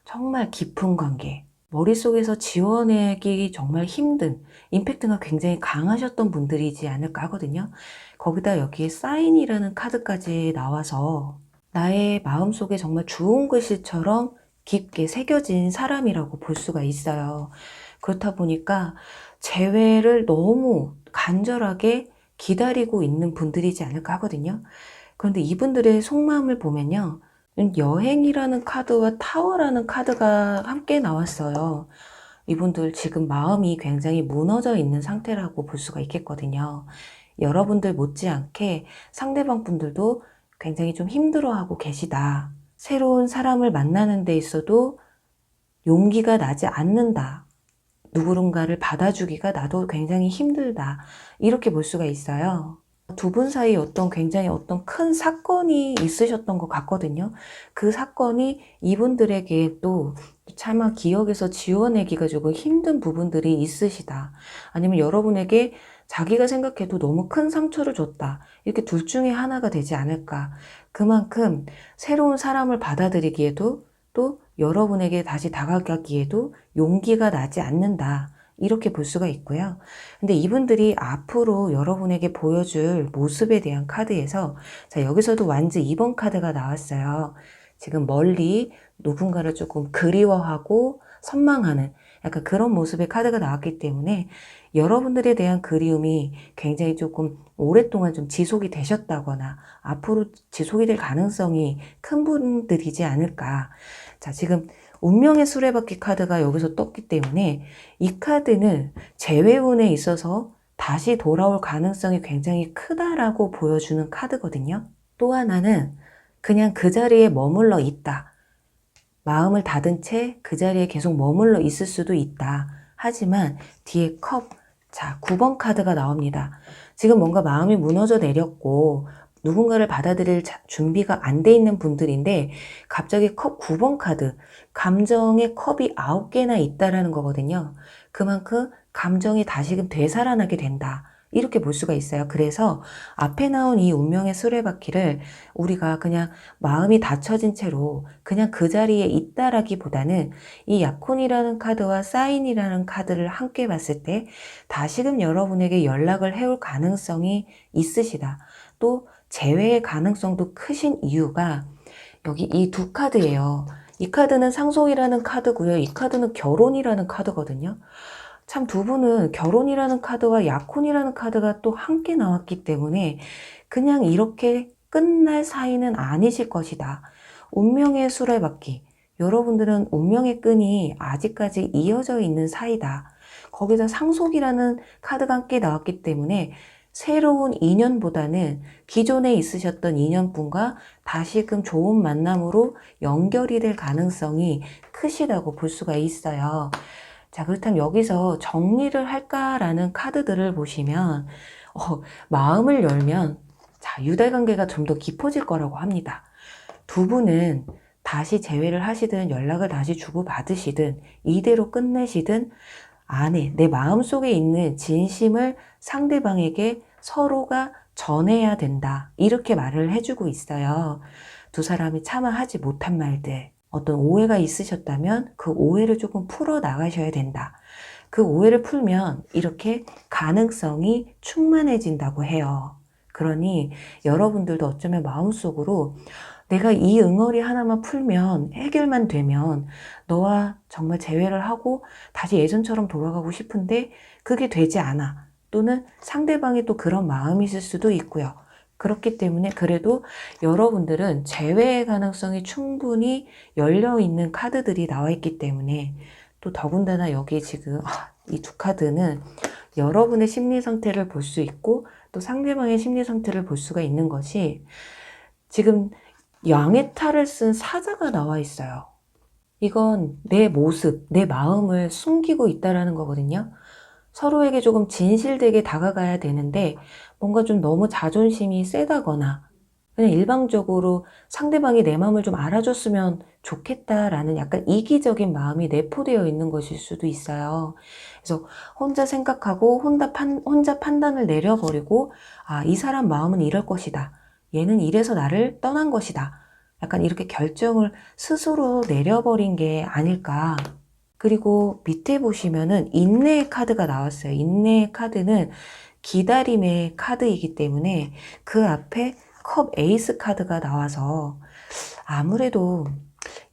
정말 깊은 관계, 머릿속에서 지워내기 정말 힘든 임팩트가 굉장히 강하셨던 분들이지 않을까 하거든요. 거기다 여기에 사인이라는 카드까지 나와서 나의 마음속에 정말 주홍 글씨처럼 깊게 새겨진 사람이라고 볼 수가 있어요. 그렇다 보니까 재회를 너무 간절하게 기다리고 있는 분들이지 않을까 하거든요. 그런데 이분들의 속마음을 보면요. 여행이라는 카드와 타워라는 카드가 함께 나왔어요. 이분들 지금 마음이 굉장히 무너져 있는 상태라고 볼 수가 있겠거든요. 여러분들 못지않게 상대방 분들도 굉장히 좀 힘들어하고 계시다. 새로운 사람을 만나는 데 있어도 용기가 나지 않는다. 누군가를 받아주기가 나도 굉장히 힘들다. 이렇게 볼 수가 있어요. 두 분 사이에 굉장히 어떤 큰 사건이 있으셨던 것 같거든요. 그 사건이 이분들에게 또 차마 기억에서 지워내기가 조금 힘든 부분들이 있으시다. 아니면 여러분에게 자기가 생각해도 너무 큰 상처를 줬다. 이렇게 둘 중에 하나가 되지 않을까. 그만큼 새로운 사람을 받아들이기에도 또 여러분에게 다시 다가가기에도 용기가 나지 않는다. 이렇게 볼 수가 있고요. 근데 이분들이 앞으로 여러분에게 보여줄 모습에 대한 카드에서 자, 여기서도 완즈 2번 카드가 나왔어요. 지금 멀리 누군가를 조금 그리워하고 선망하는 약간 그런 모습의 카드가 나왔기 때문에 여러분들에 대한 그리움이 굉장히 조금 오랫동안 좀 지속이 되셨다거나 앞으로 지속이 될 가능성이 큰 분들이지 않을까. 자, 지금 운명의 수레바퀴 카드가 여기서 떴기 때문에 이 카드는 재회운에 있어서 다시 돌아올 가능성이 굉장히 크다라고 보여주는 카드거든요. 또 하나는 그냥 그 자리에 머물러 있다. 마음을 닫은 채 그 자리에 계속 머물러 있을 수도 있다. 하지만 뒤에 컵, 자, 9번 카드가 나옵니다. 지금 뭔가 마음이 무너져 내렸고 누군가를 받아들일 준비가 안 돼 있는 분들인데 갑자기 컵 9번 카드, 감정의 컵이 9개나 있다라는 거거든요. 그만큼 감정이 다시금 되살아나게 된다. 이렇게 볼 수가 있어요. 그래서 앞에 나온 이 운명의 수레바퀴를 우리가 그냥 마음이 닫혀진 채로 그냥 그 자리에 있다라기보다는 이 약혼이라는 카드와 사인이라는 카드를 함께 봤을 때 다시금 여러분에게 연락을 해올 가능성이 있으시다. 또 재회의 가능성도 크신 이유가 여기 이 두 카드예요. 이 카드는 상속이라는 카드고요. 이 카드는 결혼이라는 카드거든요. 참 두 분은 결혼이라는 카드와 약혼이라는 카드가 또 함께 나왔기 때문에 그냥 이렇게 끝날 사이는 아니실 것이다. 운명의 수레바퀴. 여러분들은 운명의 끈이 아직까지 이어져 있는 사이다. 거기서 상속이라는 카드가 함께 나왔기 때문에 새로운 인연보다는 기존에 있으셨던 인연분과 다시금 좋은 만남으로 연결이 될 가능성이 크시다고 볼 수가 있어요. 자, 그렇다면 여기서 정리를 할까라는 카드들을 보시면 마음을 열면 자, 유대관계가 좀 더 깊어질 거라고 합니다. 두 분은 다시 재회를 하시든 연락을 다시 주고받으시든 이대로 끝내시든 안에 내 마음속에 있는 진심을 상대방에게 서로가 전해야 된다. 이렇게 말을 해주고 있어요. 두 사람이 차마 하지 못한 말들, 어떤 오해가 있으셨다면 그 오해를 조금 풀어 나가셔야 된다. 그 오해를 풀면 이렇게 가능성이 충만해진다고 해요. 그러니 여러분들도 어쩌면 마음속으로 내가 이 응어리 하나만 풀면, 해결만 되면 너와 정말 재회를 하고 다시 예전처럼 돌아가고 싶은데 그게 되지 않아. 또는 상대방이 또 그런 마음이 있을 수도 있고요. 그렇기 때문에 그래도 여러분들은 재회의 가능성이 충분히 열려있는 카드들이 나와 있기 때문에, 또 더군다나 여기 지금 이 두 카드는 여러분의 심리 상태를 볼 수 있고 또 상대방의 심리 상태를 볼 수가 있는 것이, 지금 양의 탈을 쓴 사자가 나와 있어요. 이건 내 모습, 내 마음을 숨기고 있다라는 거거든요. 서로에게 조금 진실되게 다가가야 되는데 뭔가 좀 너무 자존심이 세다거나 그냥 일방적으로 상대방이 내 마음을 좀 알아줬으면 좋겠다라는 약간 이기적인 마음이 내포되어 있는 것일 수도 있어요. 그래서 혼자 생각하고 혼자 판단을 내려버리고, 이 사람 마음은 이럴 것이다. 얘는 이래서 나를 떠난 것이다. 약간 이렇게 결정을 스스로 내려버린 게 아닐까. 그리고 밑에 보시면은 인내의 카드가 나왔어요. 인내의 카드는 기다림의 카드이기 때문에 그 앞에 컵 에이스 카드가 나와서, 아무래도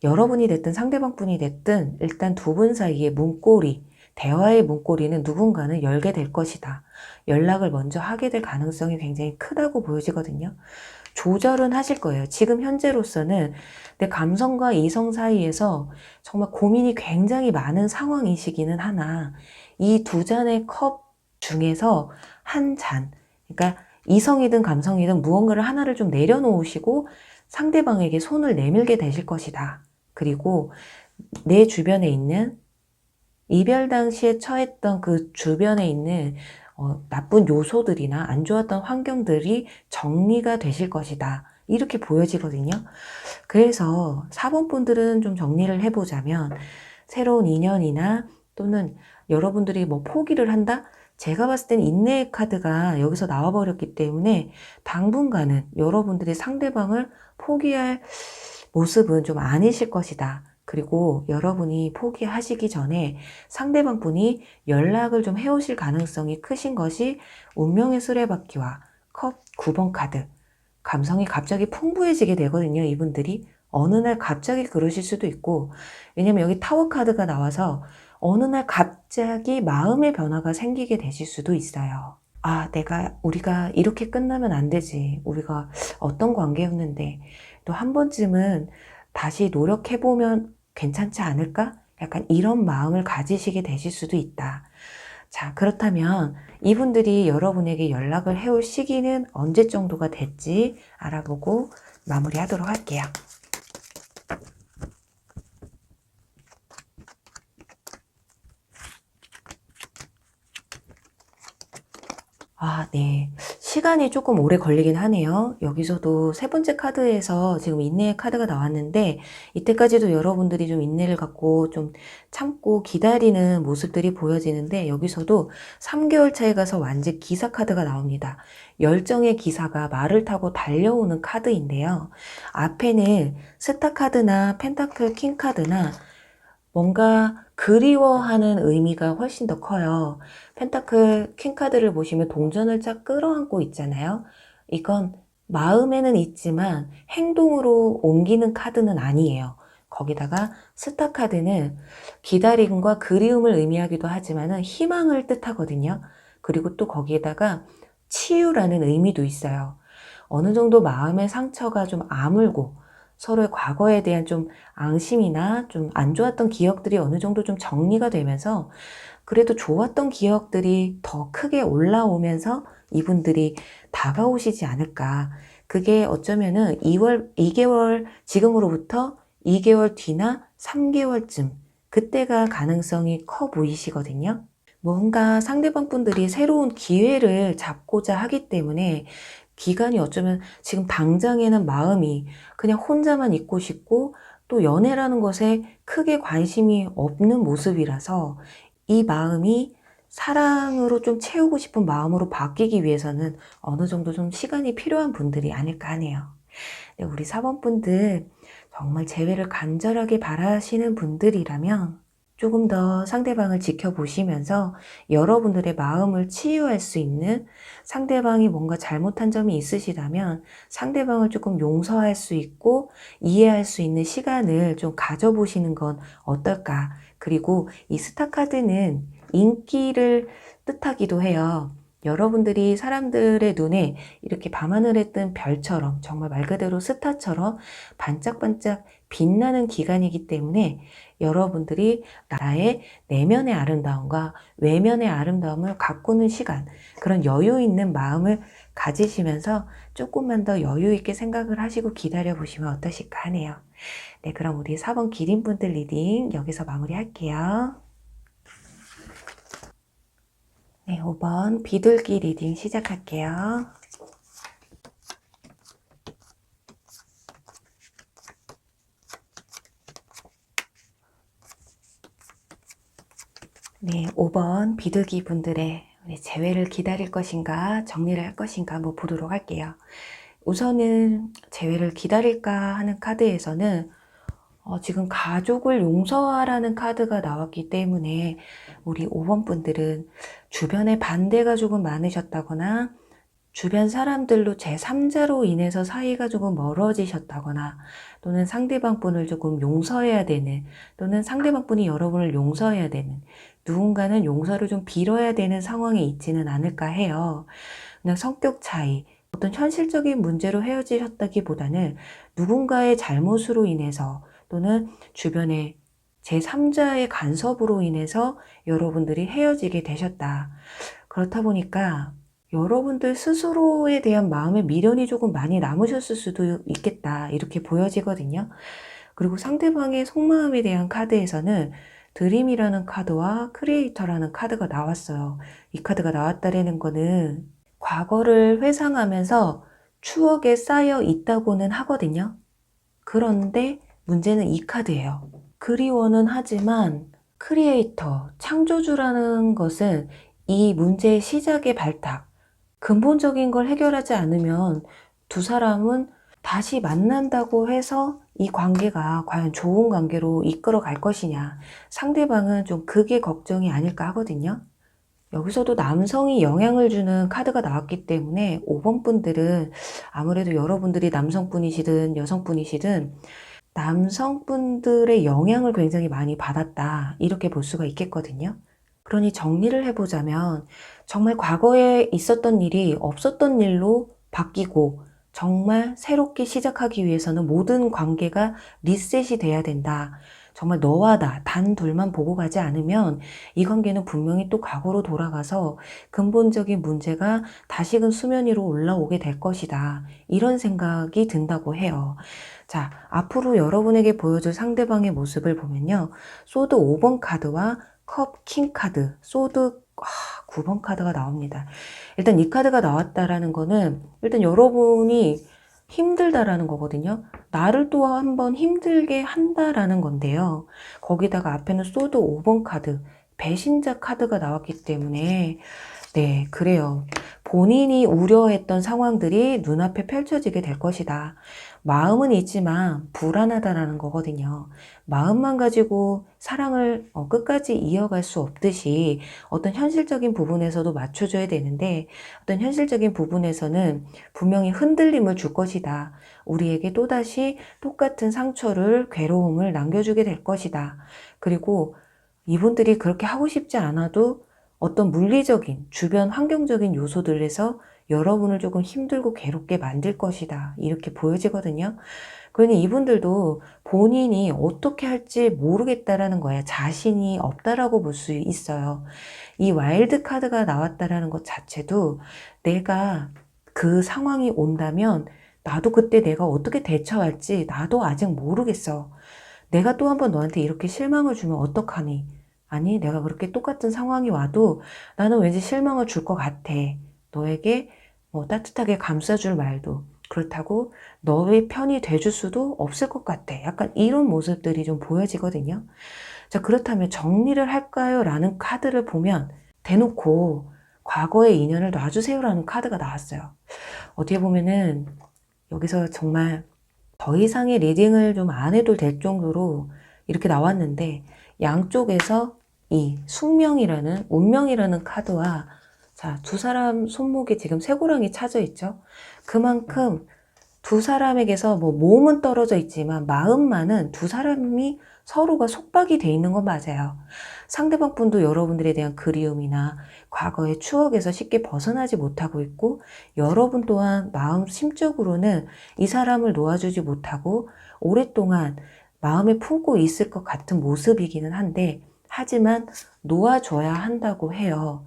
여러분이 됐든 상대방 분이 됐든 일단 두 분 사이의 문고리, 대화의 문고리는 누군가는 열게 될 것이다. 연락을 먼저 하게 될 가능성이 굉장히 크다고 보여지거든요. 조절은 하실 거예요. 지금 현재로서는 내 감성과 이성 사이에서 정말 고민이 굉장히 많은 상황이시기는 하나, 이 두 잔의 컵 중에서 한 잔, 그러니까 이성이든 감성이든 무언가를 하나를 좀 내려놓으시고 상대방에게 손을 내밀게 되실 것이다. 그리고 내 주변에 있는, 이별 당시에 처했던 그 주변에 있는 나쁜 요소들이나 안 좋았던 환경들이 정리가 되실 것이다. 이렇게 보여지거든요. 그래서 4번 분들은 좀 정리를 해보자면, 새로운 인연이나 또는 여러분들이 뭐 포기를 한다? 제가 봤을 땐 인내의 카드가 여기서 나와버렸기 때문에 당분간은 여러분들이 상대방을 포기할 모습은 좀 아니실 것이다. 그리고 여러분이 포기하시기 전에 상대방 분이 연락을 좀 해오실 가능성이 크신 것이 운명의 수레바퀴와 컵 9번 카드. 감성이 갑자기 풍부해지게 되거든요, 이분들이. 어느 날 갑자기 그러실 수도 있고, 왜냐면 여기 타워 카드가 나와서 어느 날 갑자기 마음의 변화가 생기게 되실 수도 있어요. 우리가 이렇게 끝나면 안 되지. 우리가 어떤 관계였는데, 또 한 번쯤은 다시 노력해보면 괜찮지 않을까? 약간 이런 마음을 가지시게 되실 수도 있다. 자, 그렇다면 이분들이 여러분에게 연락을 해올 시기는 언제 정도가 될지 알아보고 마무리하도록 할게요. 네. 시간이 조금 오래 걸리긴 하네요. 여기서도 세 번째 카드에서 지금 인내의 카드가 나왔는데, 이때까지도 여러분들이 좀 인내를 갖고 좀 참고 기다리는 모습들이 보여지는데, 여기서도 3개월 차에 가서 완전 기사 카드가 나옵니다. 열정의 기사가 말을 타고 달려오는 카드인데요. 앞에는 스타 카드나 펜타클 킹 카드나 뭔가 그리워하는 의미가 훨씬 더 커요. 펜타클 퀸카드를 보시면 동전을 쫙 끌어안고 있잖아요. 이건 마음에는 있지만 행동으로 옮기는 카드는 아니에요. 거기다가 스타 카드는 기다림과 그리움을 의미하기도 하지만 희망을 뜻하거든요. 그리고 또 거기에다가 치유라는 의미도 있어요. 어느 정도 마음의 상처가 좀 아물고 서로의 과거에 대한 좀 앙심이나 좀 안 좋았던 기억들이 어느 정도 좀 정리가 되면서 그래도 좋았던 기억들이 더 크게 올라오면서 이분들이 다가오시지 않을까. 그게 어쩌면은 2개월, 지금으로부터 2개월 뒤나 3개월쯤, 그때가 가능성이 커 보이시거든요. 뭔가 상대방 분들이 새로운 기회를 잡고자 하기 때문에 기간이 어쩌면 지금 당장에는 마음이 그냥 혼자만 있고 싶고 또 연애라는 것에 크게 관심이 없는 모습이라서, 이 마음이 사랑으로 좀 채우고 싶은 마음으로 바뀌기 위해서는 어느 정도 좀 시간이 필요한 분들이 아닐까 하네요. 네, 우리 4번 분들 정말 재회를 간절하게 바라시는 분들이라면 조금 더 상대방을 지켜보시면서 여러분들의 마음을 치유할 수 있는, 상대방이 뭔가 잘못한 점이 있으시다면 상대방을 조금 용서할 수 있고 이해할 수 있는 시간을 좀 가져보시는 건 어떨까. 그리고 이 스타 카드는 인기를 뜻하기도 해요. 여러분들이 사람들의 눈에 이렇게 밤하늘에 뜬 별처럼, 정말 말 그대로 스타처럼 반짝반짝 빛나는 기간이기 때문에 여러분들이 나의 내면의 아름다움과 외면의 아름다움을 가꾸는 시간, 그런 여유 있는 마음을 가지시면서 조금만 더 여유 있게 생각을 하시고 기다려 보시면 어떠실까 하네요. 네, 그럼 우리 4번 기린분들 리딩 여기서 마무리할게요. 네, 5번 비둘기 리딩 시작할게요. 네, 5번 비둘기 분들의 재회를 기다릴 것인가 정리를 할 것인가 한번 보도록 할게요. 우선은 재회를 기다릴까 하는 카드에서는 지금 가족을 용서하라는 카드가 나왔기 때문에 우리 5번 분들은 주변에 반대가 조금 많으셨다거나 주변 사람들로 제3자로 인해서 사이가 조금 멀어지셨다거나 또는 상대방 분을 조금 용서해야 되는, 또는 상대방 분이 여러분을 용서해야 되는, 누군가는 용서를 좀 빌어야 되는 상황에 있지는 않을까 해요. 그냥 성격 차이, 어떤 현실적인 문제로 헤어지셨다기보다는 누군가의 잘못으로 인해서 또는 주변의 제3자의 간섭으로 인해서 여러분들이 헤어지게 되셨다. 그렇다 보니까 여러분들 스스로에 대한 마음의 미련이 조금 많이 남으셨을 수도 있겠다, 이렇게 보여지거든요. 그리고 상대방의 속마음에 대한 카드에서는 드림이라는 카드와 크리에이터라는 카드가 나왔어요. 이 카드가 나왔다라는 거는 과거를 회상하면서 추억에 쌓여 있다고는 하거든요. 그런데 문제는 이 카드예요. 그리워는 하지만 크리에이터, 창조주라는 것은 이 문제의 시작의 발탁, 근본적인 걸 해결하지 않으면 두 사람은 다시 만난다고 해서 이 관계가 과연 좋은 관계로 이끌어 갈 것이냐, 상대방은 좀 그게 걱정이 아닐까 하거든요. 여기서도 남성이 영향을 주는 카드가 나왔기 때문에 5번 분들은 아무래도 여러분들이 남성분이시든 여성분이시든 남성분들의 영향을 굉장히 많이 받았다, 이렇게 볼 수가 있겠거든요. 그러니 정리를 해보자면 정말 과거에 있었던 일이 없었던 일로 바뀌고 정말 새롭게 시작하기 위해서는 모든 관계가 리셋이 돼야 된다. 정말 너와 나 단 둘만 보고 가지 않으면 이 관계는 분명히 또 과거로 돌아가서 근본적인 문제가 다시금 수면 위로 올라오게 될 것이다, 이런 생각이 든다고 해요. 자, 앞으로 여러분에게 보여줄 상대방의 모습을 보면요, 소드 5번 카드와 컵 킹 카드, 소드 9번 카드가 나옵니다. 일단 이 카드가 나왔다라는 거는 일단 여러분이 힘들다라는 거거든요. 나를 또 한번 힘들게 한다라는 건데요. 거기다가 앞에는 소드 5번 카드, 배신자 카드가 나왔기 때문에 네, 그래요. 본인이 우려했던 상황들이 눈앞에 펼쳐지게 될 것이다. 마음은 있지만 불안하다라는 거거든요. 마음만 가지고 사랑을 끝까지 이어갈 수 없듯이 어떤 현실적인 부분에서도 맞춰줘야 되는데, 어떤 현실적인 부분에서는 분명히 흔들림을 줄 것이다. 우리에게 또다시 똑같은 상처를, 괴로움을 남겨주게 될 것이다. 그리고 이분들이 그렇게 하고 싶지 않아도 어떤 물리적인 주변 환경적인 요소들에서 여러분을 조금 힘들고 괴롭게 만들 것이다, 이렇게 보여지거든요. 그러니 이분들도 본인이 어떻게 할지 모르겠다라는 거예요. 자신이 없다라고 볼 수 있어요. 이 와일드 카드가 나왔다라는 것 자체도 내가 그 상황이 온다면 나도 그때 내가 어떻게 대처할지 나도 아직 모르겠어. 내가 또 한번 너한테 이렇게 실망을 주면 어떡하니? 아니, 내가 그렇게 똑같은 상황이 와도 나는 왠지 실망을 줄 것 같아. 너에게 뭐 따뜻하게 감싸줄 말도, 그렇다고 너의 편이 돼줄 수도 없을 것 같아. 약간 이런 모습들이 좀 보여지거든요. 자, 그렇다면 정리를 할까요? 라는 카드를 보면 대놓고 과거의 인연을 놔주세요 라는 카드가 나왔어요. 어떻게 보면은 여기서 정말 더 이상의 리딩을 좀 안 해도 될 정도로 이렇게 나왔는데, 양쪽에서 이 숙명이라는 운명이라는 카드와 자, 두 사람 손목에 지금 쇠고랑이 차져 있죠. 그만큼 두 사람에게서 뭐 몸은 떨어져 있지만 마음만은 두 사람이 서로가 속박이 돼 있는 건 맞아요. 상대방 분도 여러분들에 대한 그리움이나 과거의 추억에서 쉽게 벗어나지 못하고 있고, 여러분 또한 마음 심적으로는 이 사람을 놓아주지 못하고 오랫동안 마음에 품고 있을 것 같은 모습이기는 한데, 하지만 놓아줘야 한다고 해요.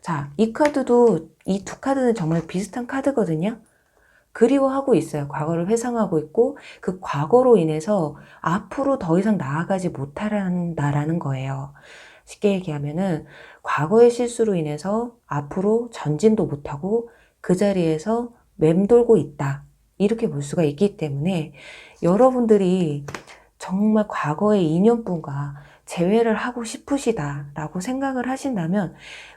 자, 이 카드도, 이 두 카드는 정말 비슷한 카드거든요. 그리워하고 있어요. 과거를 회상하고 있고 그 과거로 인해서 앞으로 더 이상 나아가지 못한다라는 거예요. 쉽게 얘기하면은 과거의 실수로 인해서 앞으로 전진도 못하고 그 자리에서 맴돌고 있다. 이렇게 볼 수가 있기 때문에 여러분들이 정말 과거의 인연분과 재회를 하고 싶으시다라고 생각을 하신다면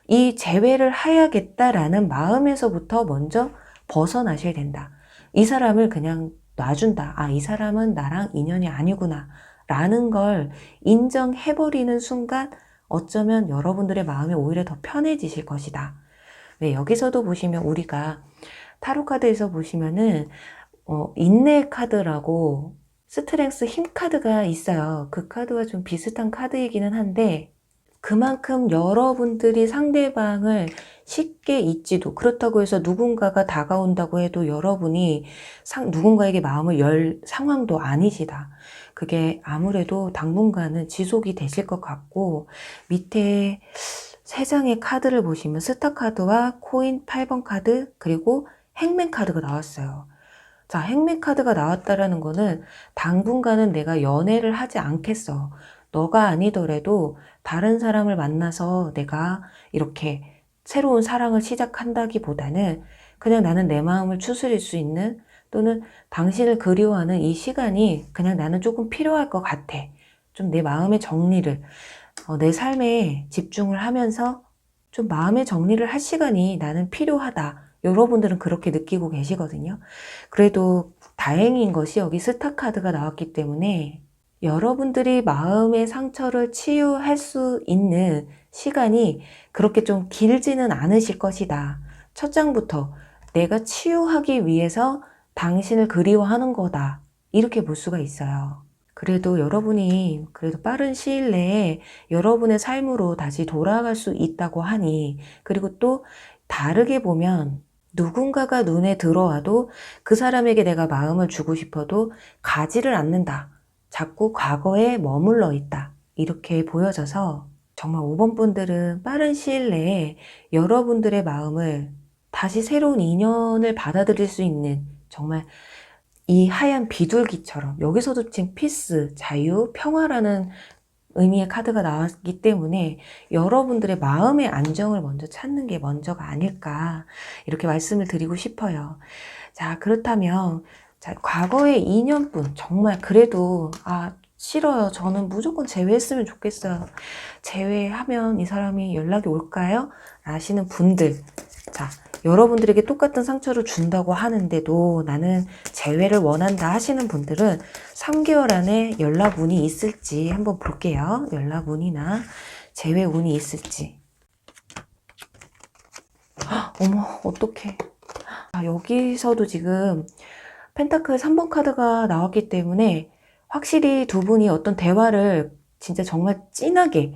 이 재회를 해야겠다라는 마음에서부터 먼저 벗어나셔야 된다. 이 사람을 그냥 놔준다. 아, 이 사람은 나랑 인연이 아니구나 라는 걸 인정해버리는 순간 어쩌면 여러분들의 마음이 오히려 더 편해지실 것이다. 왜 여기서도 보시면 우리가 타로 카드에서 보시면은 인내 카드라고 스트렝스 힘 카드가 있어요. 그 카드와 좀 비슷한 카드이기는 한데 그만큼 여러분들이 상대방을 쉽게 잊지도, 그렇다고 해서 누군가가 다가온다고 해도 여러분이 누군가에게 마음을 열 상황도 아니시다. 그게 아무래도 당분간은 지속이 되실 것 같고, 밑에 세 장의 카드를 보시면 스타 카드와 코인 8번 카드 그리고 행맨 카드가 나왔어요. 자, 행맨 카드가 나왔다라는 거는 당분간은 내가 연애를 하지 않겠어. 너가 아니더라도 다른 사람을 만나서 내가 이렇게 새로운 사랑을 시작한다기보다는 그냥 나는 내 마음을 추스릴 수 있는, 또는 당신을 그리워하는 이 시간이 그냥 나는 조금 필요할 것 같아. 좀 내 마음의 정리를, 내 삶에 집중을 하면서 좀 마음의 정리를 할 시간이 나는 필요하다. 여러분들은 그렇게 느끼고 계시거든요. 그래도 다행인 것이 여기 스타 카드가 나왔기 때문에 여러분들이 마음의 상처를 치유할 수 있는 시간이 그렇게 좀 길지는 않으실 것이다. 첫 장부터 내가 치유하기 위해서 당신을 그리워하는 거다. 이렇게 볼 수가 있어요. 그래도 여러분이 그래도 빠른 시일 내에 여러분의 삶으로 다시 돌아갈 수 있다고 하니, 그리고 또 다르게 보면 누군가가 눈에 들어와도 그 사람에게 내가 마음을 주고 싶어도 가지를 않는다. 자꾸 과거에 머물러 있다. 이렇게 보여져서 정말 5번 분들은 빠른 시일 내에 여러분들의 마음을 다시 새로운 인연을 받아들일 수 있는, 정말 이 하얀 비둘기처럼, 여기서도 지금 피스, 자유, 평화라는 의미의 카드가 나왔기 때문에 여러분들의 마음의 안정을 먼저 찾는 게 먼저가 아닐까, 이렇게 말씀을 드리고 싶어요. 자, 그렇다면 자, 과거의 인연분 정말 그래도 싫어요. 저는 무조건 제외했으면 좋겠어요. 제외하면 이 사람이 연락이 올까요? 라시는 분들, 자, 여러분들에게 똑같은 상처를 준다고 하는데도 나는 재회를 원한다 하시는 분들은 3개월 안에 연락 운이 있을지 한번 볼게요. 연락 운이나 재회 운이 있을지. 어머, 어떡해. 여기서도 지금 펜타클 3번 카드가 나왔기 때문에 확실히 두 분이 어떤 대화를 진짜 정말 진하게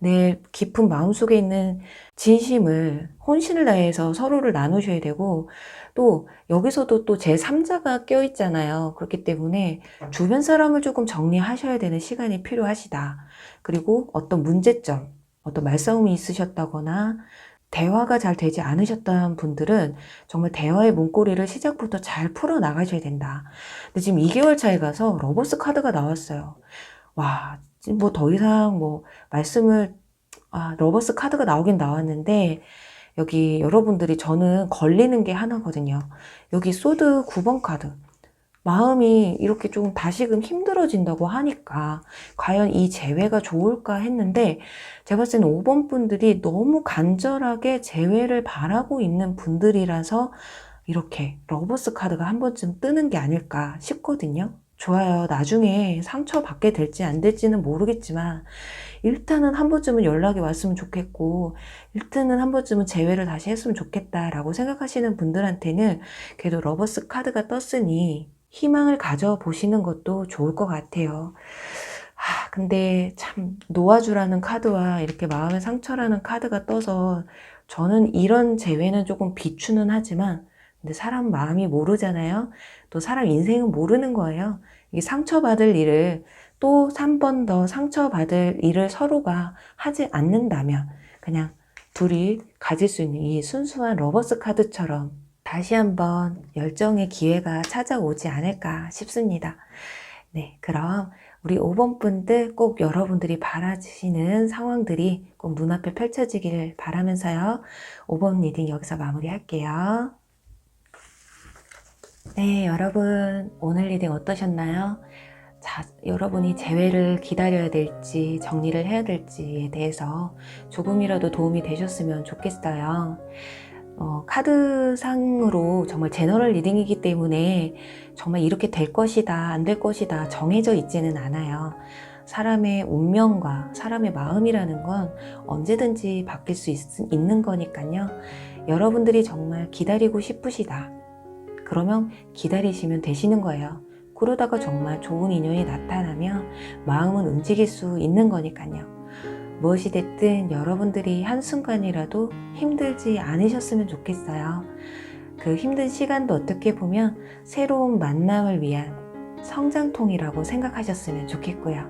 내 깊은 마음속에 있는 진심을, 혼신을 다해서 서로를 나누셔야 되고, 또 여기서도 또 제3자가 껴있잖아요. 그렇기 때문에 주변 사람을 조금 정리하셔야 되는 시간이 필요하시다. 그리고 어떤 문제점, 어떤 말싸움이 있으셨다거나 대화가 잘 되지 않으셨던 분들은 정말 대화의 문고리를 시작부터 잘 풀어 나가셔야 된다. 근데 지금 2개월 차에 가서 러버스 카드가 나왔어요. 와, 뭐 더 이상 뭐 말씀을, 러버스 카드가 나오긴 나왔는데 여기 여러분들이, 저는 걸리는 게 하나거든요. 여기 소드 9번 카드, 마음이 이렇게 좀 다시금 힘들어진다고 하니까 과연 이 재회가 좋을까 했는데, 제가 봤을 때는 5번 분들이 너무 간절하게 재회를 바라고 있는 분들이라서 이렇게 러버스 카드가 한 번쯤 뜨는 게 아닐까 싶거든요. 좋아요. 나중에 상처받게 될지 안 될지는 모르겠지만 일단은 한 번쯤은 연락이 왔으면 좋겠고 일단은 한 번쯤은 재회를 다시 했으면 좋겠다라고 생각하시는 분들한테는 그래도 러버스 카드가 떴으니 희망을 가져보시는 것도 좋을 것 같아요. 근데 참 놓아주라는 카드와 이렇게 마음의 상처라는 카드가 떠서 저는 이런 재회는 조금 비추는 하지만 근데 사람 마음이 모르잖아요. 또 사람 인생은 모르는 거예요. 이게 상처받을 일을 또 3번 더 상처받을 일을 서로가 하지 않는다면 그냥 둘이 가질 수 있는 이 순수한 러버스 카드처럼 다시 한번 열정의 기회가 찾아오지 않을까 싶습니다. 네, 그럼 우리 5번 분들 꼭 여러분들이 바라시는 상황들이 꼭 눈앞에 펼쳐지길 바라면서요. 5번 리딩 여기서 마무리할게요. 네, 여러분 오늘 리딩 어떠셨나요? 자, 여러분이 재회를 기다려야 될지 정리를 해야 될지에 대해서 조금이라도 도움이 되셨으면 좋겠어요. 카드상으로 정말 제너럴 리딩이기 때문에 정말 이렇게 될 것이다, 안 될 것이다 정해져 있지는 않아요. 사람의 운명과 사람의 마음이라는 건 언제든지 바뀔 수 있는 거니까요. 여러분들이 정말 기다리고 싶으시다. 그러면 기다리시면 되시는 거예요. 그러다가 정말 좋은 인연이 나타나면 마음은 움직일 수 있는 거니까요. 무엇이 됐든 여러분들이 한순간이라도 힘들지 않으셨으면 좋겠어요. 그 힘든 시간도 어떻게 보면 새로운 만남을 위한 성장통이라고 생각하셨으면 좋겠고요.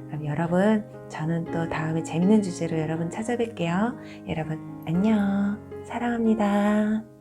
그럼 여러분, 저는 또 다음에 재밌는 주제로 여러분 찾아뵐게요. 여러분, 안녕. 사랑합니다.